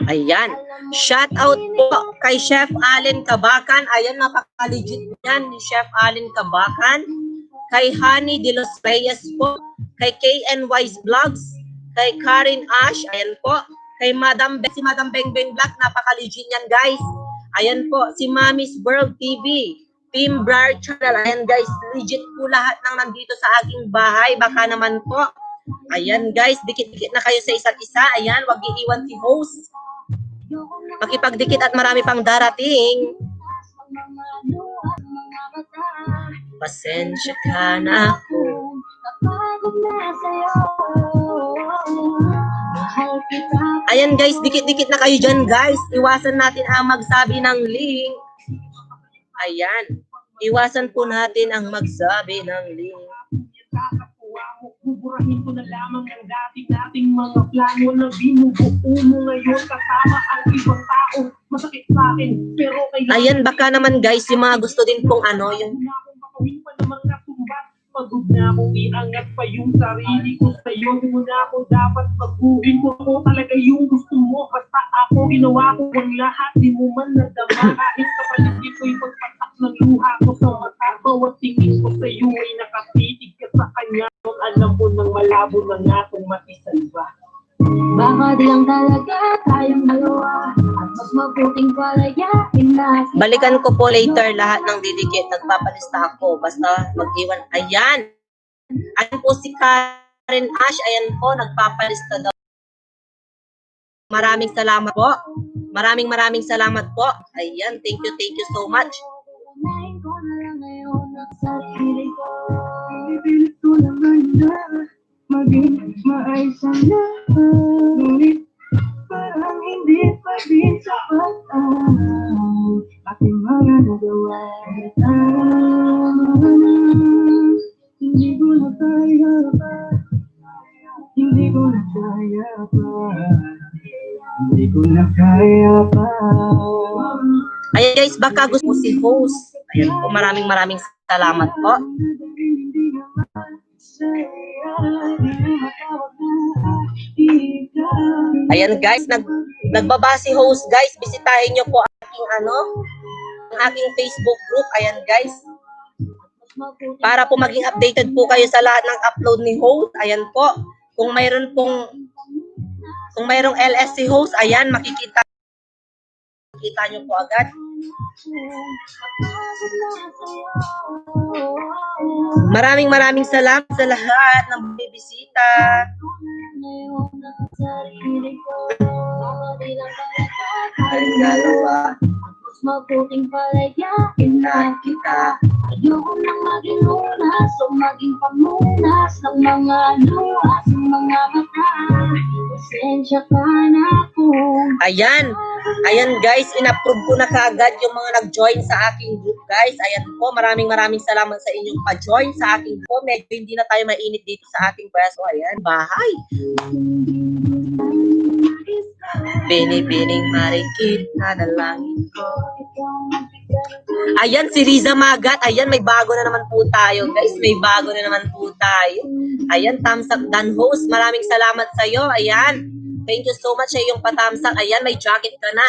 Ayan. Shoutout po kay Chef Allen Kabakan. Ayan, napaka-legit yan ni Chef Allen Kabakan. Kay Honey de los Reyes po. Kay KNY's Vlogs. Kay Karen Ash. Ayan po. Kay si Madam Beng Beng Black. Napaka-legit yan, guys. Ayan po. Si Mommy's World TV. Team Brar Channel. Ayan, guys. Legit po lahat ng nandito sa aking bahay. Baka naman po. Ayan, guys. Dikit-dikit na kayo sa isa't isa. Ayan. Wag iiwan si host. Makipagdikit at marami pang darating. Pasensya ka na ako. Ayan, guys, dikit-dikit na kayo dyan, guys. Iwasan natin ang magsabi ng link. Ayan. Iwasan po natin ang magsabi ng link. Buburahin ko na lamang ang dating mga plano na binubuo mo ngayon kasama ang ibang tao. Masakit sa akin, pero kailangan... Ayan, baka naman, guys, yung mga gusto din pong ano, yung... Pagod na akong iangat pa yung sarili ko sa'yo. Di mo na ako dapat pagugin ko. Ako talaga yung gusto mo. Basta ako ginawa ko ang lahat. Di mo man nadama. Kahit kapaligid ko yung pagpatak ng luha ko sa mata. Bawat tingin ko sa'yo ay nakapitig ka sa kanya. Kung alam mo nang malabo na nga kung matisalba. Baka di lang talaga tayong dalawa at mas mabuting palayain na. Balikan ko po later lahat ng didikit. Nagpapalista ako. Basta mag-iwan. Ayan. Ayan po si Karen Ash. Ayan po. Nagpapalista daw. Maraming salamat po. Maraming salamat po. Ayan. Thank you so much. Unahin ko na lang ngayon ang sarili ko. Pinipilit ko naman na maging maayos ang lahat. Ngunit parang hindi pa din sapat ang aking mga nagawa. Hindi ko na kaya pa. Hindi ko na kaya pa. Hindi ko na kaya pa. Ayan, guys, baka gusto mo si host. Ayan po. Maraming salamat po. Ayan, guys, nagbaba si host, guys. Bisitahin niyo po ang aking Facebook group. Ayan, guys. Para po maging updated po kayo sa lahat ng upload ni host. Ayan po. Kung mayroong LS si host, ayan, makikita niyo po agad. Maraming salamat sa lahat ng bibisita. Ay, dalawa. Mas mabuting palayain na kita. Ayoko nang maging lunas o maging pamunas ng mga luha sa mga mata. Pasensya ka na po. Ayan, guys, in-approve ko na kaagad yung mga nag-join sa aking group, guys. Ayan po, maraming salamat sa inyong pa-join sa aking group. Medyo hindi na tayo mainit dito sa ating pwesto. Ayan, bahay. Bini-bining marikit na dalangin ko. Ayan, si Riza Magat. Ayan, may bago na naman po tayo, guys. May bago na naman po tayo. Ayan, thumbs up Dan host. Maraming salamat sa iyo. Ayan. Thank you so much sa iyong patamsak. Ayan, may jacket ka na.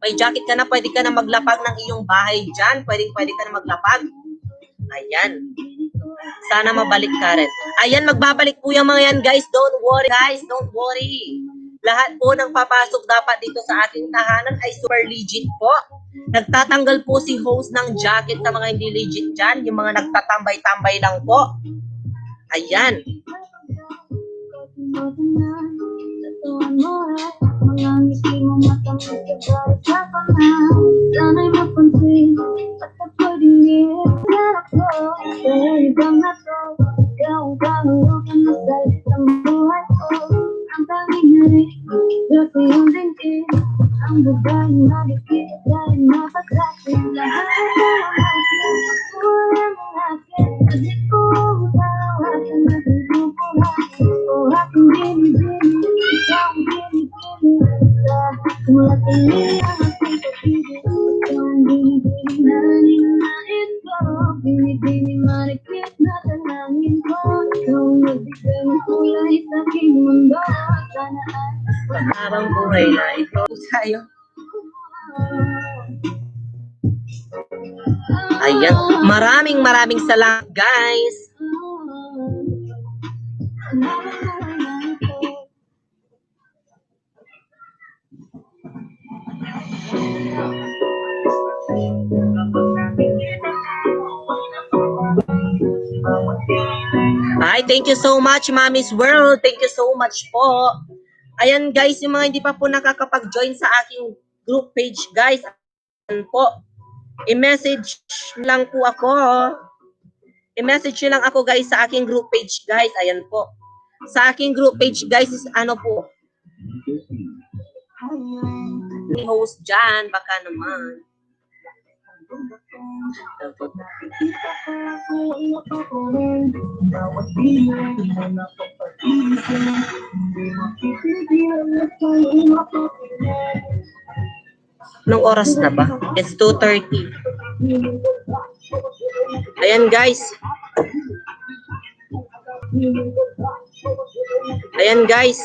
May jacket ka na. Pwede ka na maglapag ng iyong bahay dyan. Pwede ka na maglapag. Ayan. Sana mabalik ka rin. Ayan, magbabalik po yung mga yan, guys. Don't worry, guys. Don't worry. Lahat po ng papasok dapat dito sa ating tahanan ay super legit po. Nagtatanggal po si host ng jacket sa mga hindi legit dyan. Yung mga nagtatambay-tambay lang po. Ayan. Mga ngiti mo matamang kabalit sa panahon. Sana'y mapansin at pwedeng iyan ako. Dahil bang na to, ikaw ang kahurugan na salit ng buhay ko. Ang tanging harin, gato yung dintin. Ang buhay na dikit dahil napaglasin. Lahat na naman, wala mong akin. Kasi ko, talawasan na pinupuhan. O aking binibini, ikaw ang binibini. Mula tingin ang aking pag-ibig, ikaw ang binibini. Bini-bini marikit na talangin ko. Ikaw ang nagbigay ng kulay sa aking mundo. Sana ay Habang buhay na ito tayo. Ayan, maraming salamat guys. Ay, thank you so much, Mommy's World. Thank you so much po. Ayan guys, yung mga hindi pa po nakakapag-join sa aking group page guys, ayan po, i-message lang po ako. I-message nyo lang ako guys sa aking group page guys. Ayan po. Sa aking group page guys is ano po. Ni host dyan, baka naman. Anong oras na ba? It's 2:30. Ayan guys. Ayan guys.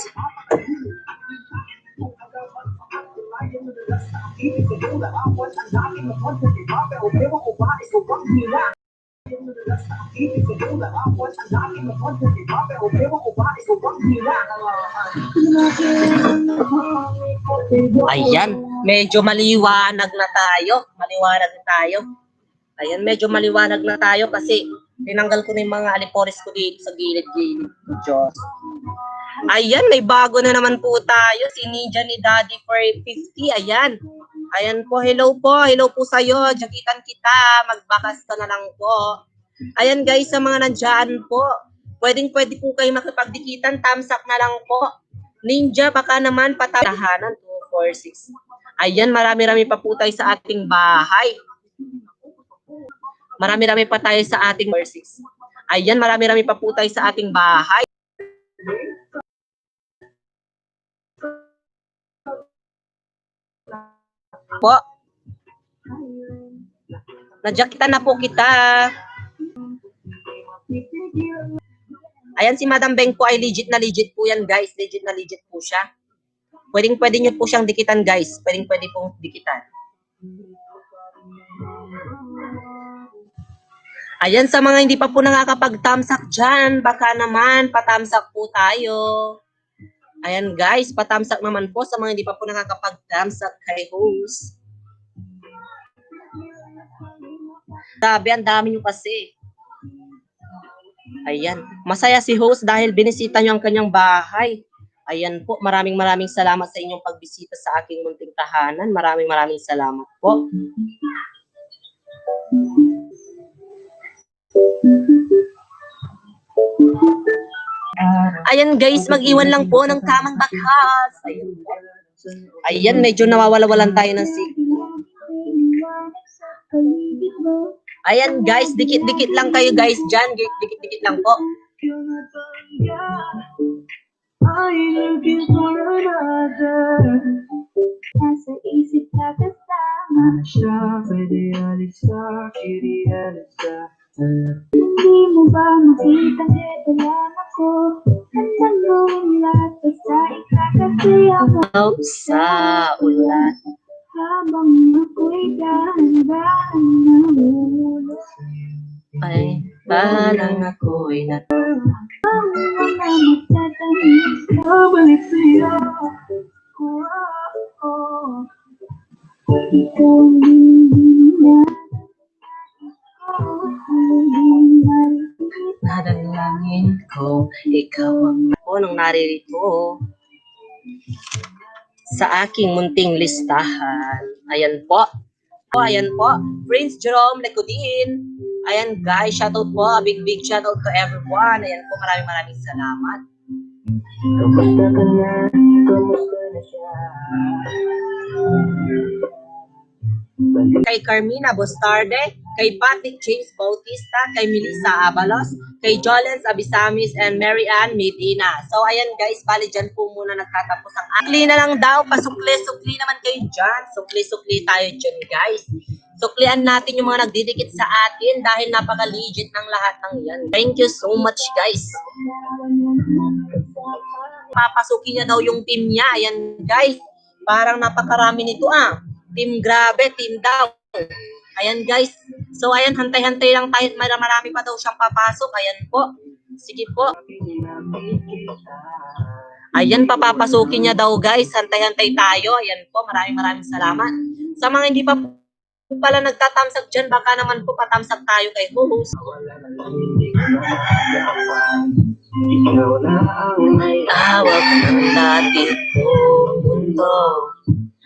Ayan, medyo maliwanag na tayo. Ayan, medyo maliwanag na tayo kasi tinanggal ko na yung mga alipores ko dito sa gilid-gilid. Diyos. Ayan, may bago na naman po tayo. Si Ninja ni Daddy for 50. Ayan. Ayan po, hello po. Hello po sa'yo. Jakitan kita. Magbakas ka na lang po. Ayan guys, sa mga nandyan po. Pwede po kayo makipagdikitan. Thumbs up na lang po. Ninja, baka naman patahanan. 246. Ayan, marami-rami pa po tayo sa ating bahay. Marami-rami pa tayo sa ating 46. Ayan, marami-rami pa po tayo sa ating bahay. Po. Nadyakitan na po kita. Ayan, si Madam Beng po ay legit po yan, guys. Legit po siya. Pwede nyo po siyang dikitan, guys. Pwede pong dikitan. Ayan, sa mga hindi pa po nakakapag-thumbs-up dyan, baka naman, pa-thumbs-up po tayo. Ayan, guys, pa-thumbs-up naman po sa mga hindi pa po nakakapag-thumbs-up kay host. Grabe, ang dami nyo kasi. Ayan, masaya si host dahil binisita nyo ang kanyang bahay. Ayan po, maraming salamat sa inyong pagbisita sa aking munting tahanan. Maraming salamat po. Ayan guys, mag-iwan lang po ng tamang bakas. Ayan, medyo nawawala-walan tayo ng signal. Ayan guys, dikit-dikit lang kayo guys dyan. Dikit-dikit lang po. nasa isip na kasama siya. Pwede alisa, kiri alisa. Hindi mo ba makita ito lang ako? Hanggang gawin lahat basta ikakasi ako Sa ulan. habang ako'y dahan-dahan nahulog. Ay, parang ako'y Ang mga magtatamis babalik sa'yo. Ikaw ang binibigyan nadalangin ko. Ikaw ang ako nang naririto sa aking munting listahan. Ayan po. Ayan po. Prince Jerome Lecudin. Ayan guys, shoutout po. A big shoutout to everyone. Ayan po, maraming salamat. Kamusta ka na? Kamusta na siya? Kay Carmina Bostarde, kay Patrick James Bautista, kay Melissa Abalos, kay Jolens Abisamis, and Mary Ann Medina. So, ayan guys, bali dyan po muna nagtatapos ang sukli na lang daw. Pasukli naman kayo dyan. Sukli tayo dyan guys. Suklian natin yung mga nagdidikit sa atin dahil napaka-legit ng lahat ng yan. Thank you so much, guys. Papasukin niya daw yung team niya. Ayan, guys. Parang napakarami nito, ah. Team grabe, team daw. Ayan, guys. So, ayan, hantay-hantay lang tayo. Marami pa daw siyang papasok. Ayan po. Sige po. Ayan, papapasukin niya daw, guys. Hantay-hantay tayo. Ayan po. Maraming salamat. Sa mga hindi pa pala nagtatamsak dyan, baka naman po patamsak tayo kay host. Ikaw na ang may Tawag ng dati kong mundo.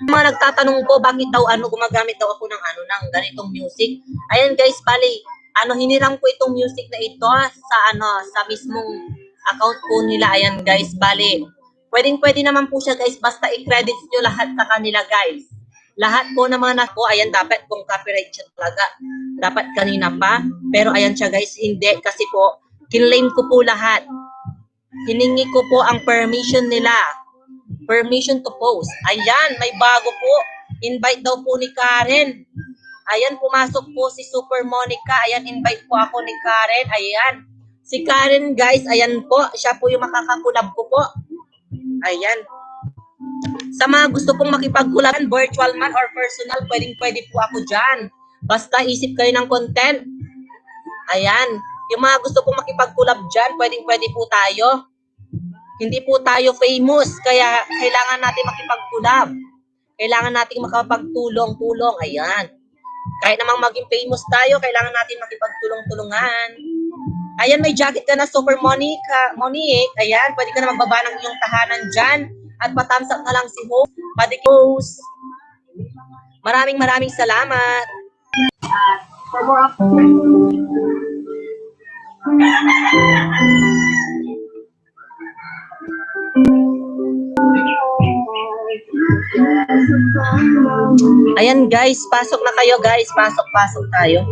Mga nagtatanong po bakit daw gumagamit daw ako ng ng ganitong music. Ayan guys, bali, hiniram ko itong music na ito sa mismong account po nila. Ayan guys, bali. Pwede naman po siya guys, basta i-credits nyo lahat sa kanila guys. Lahat po ng mga ayan, dapat kung copyright siya talaga. Dapat kanina pa. Pero ayan siya guys, hindi. Kasi po, kinlaim ko po lahat. Hiningi ko po ang permission nila. Permission to post. Ayan, may bago po. Invite daw po ni Karen. Ayan, pumasok po si Super Monica. Ayan, invite po ako ni Karen. Ayan. Si Karen guys, ayan po. Siya po yung makakakulab ko po. Ayan. Sa mga gusto pong makipagkulaban, virtual man or personal, pwede po ako dyan. Basta isip kayo ng content. Ayan. Yung mga gusto pong makipagkulab dyan, pwede po tayo. Hindi po tayo famous, kaya kailangan natin makipagkulab. Kailangan natin makapagtulong-tulong. Ayan. Kahit namang maging famous tayo, kailangan natin makipagtulong-tulungan. Ayan, may jacket ka na, Super Monique. Ayan, pwede ka na magbaba ng iyong tahanan dyan. At patamsak na lang si host. Padikos. Maraming salamat. For more Ayan guys, pasok na kayo guys. Pasok tayo.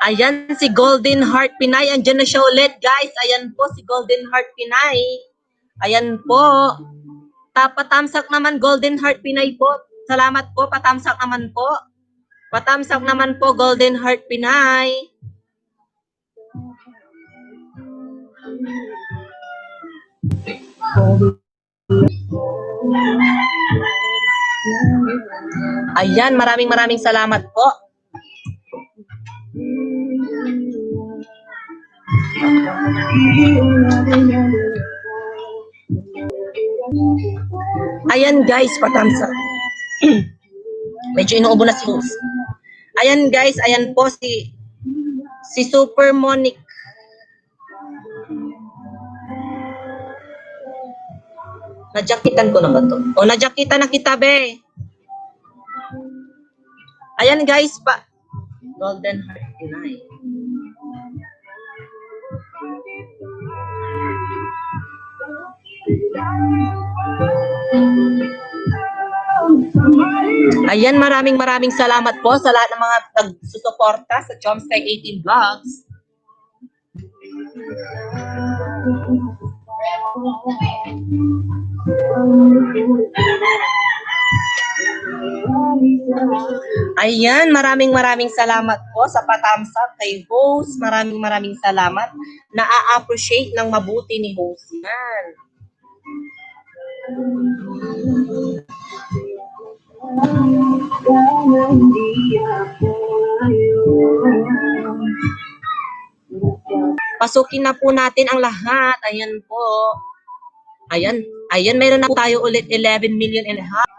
Ayan si Golden Heart Pinay. Andyan na siya ulit guys. Ayan po si Golden Heart Pinay. Ayan po. Patamsak naman Golden Heart Pinay po. Salamat po. Patamsak naman po. Patamsak naman po Golden Heart Pinay. Ayan, maraming salamat po. Ayan guys, patamsak. Medyo inuubo na si host. Ayan guys, ayan po si Super Monique. Nadyakitan ko na ba to? O, nadyakitan na kita, be. Ayan guys, Golden Heart Pinay. Ayan, maraming salamat po sa lahat ng mga nagsusuporta sa Chomsky 18 Vlogs. Ayan, maraming salamat po sa patamsak kay host. Maraming salamat. Na-appreciate ng mabuti ni host. Yan. Pasukin na po natin ang lahat. Ayan po. Ayan, meron na po tayo ulit 11 million and a half.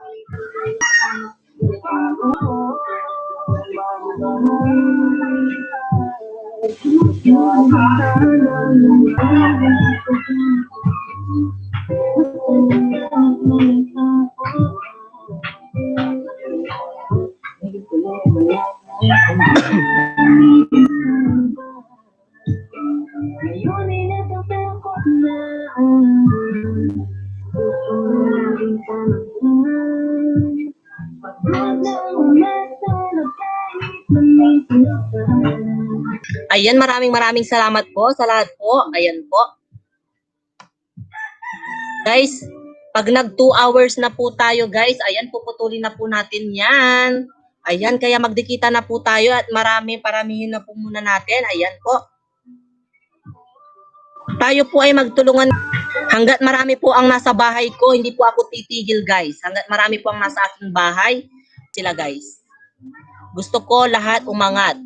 Ayan, maraming salamat po sa lahat po. Ayan po. Guys, Pag nag 2 hours na po tayo guys, ayan, puputulin na po natin yan. Ayan, kaya magdikita na po tayo at paramihin na po muna natin. Ayan po. Tayo po ay magtulungan. Hanggat marami po ang nasa bahay ko, hindi po ako titigil guys. Hanggat marami po ang nasa aking bahay, sila guys. Gusto ko lahat umangat.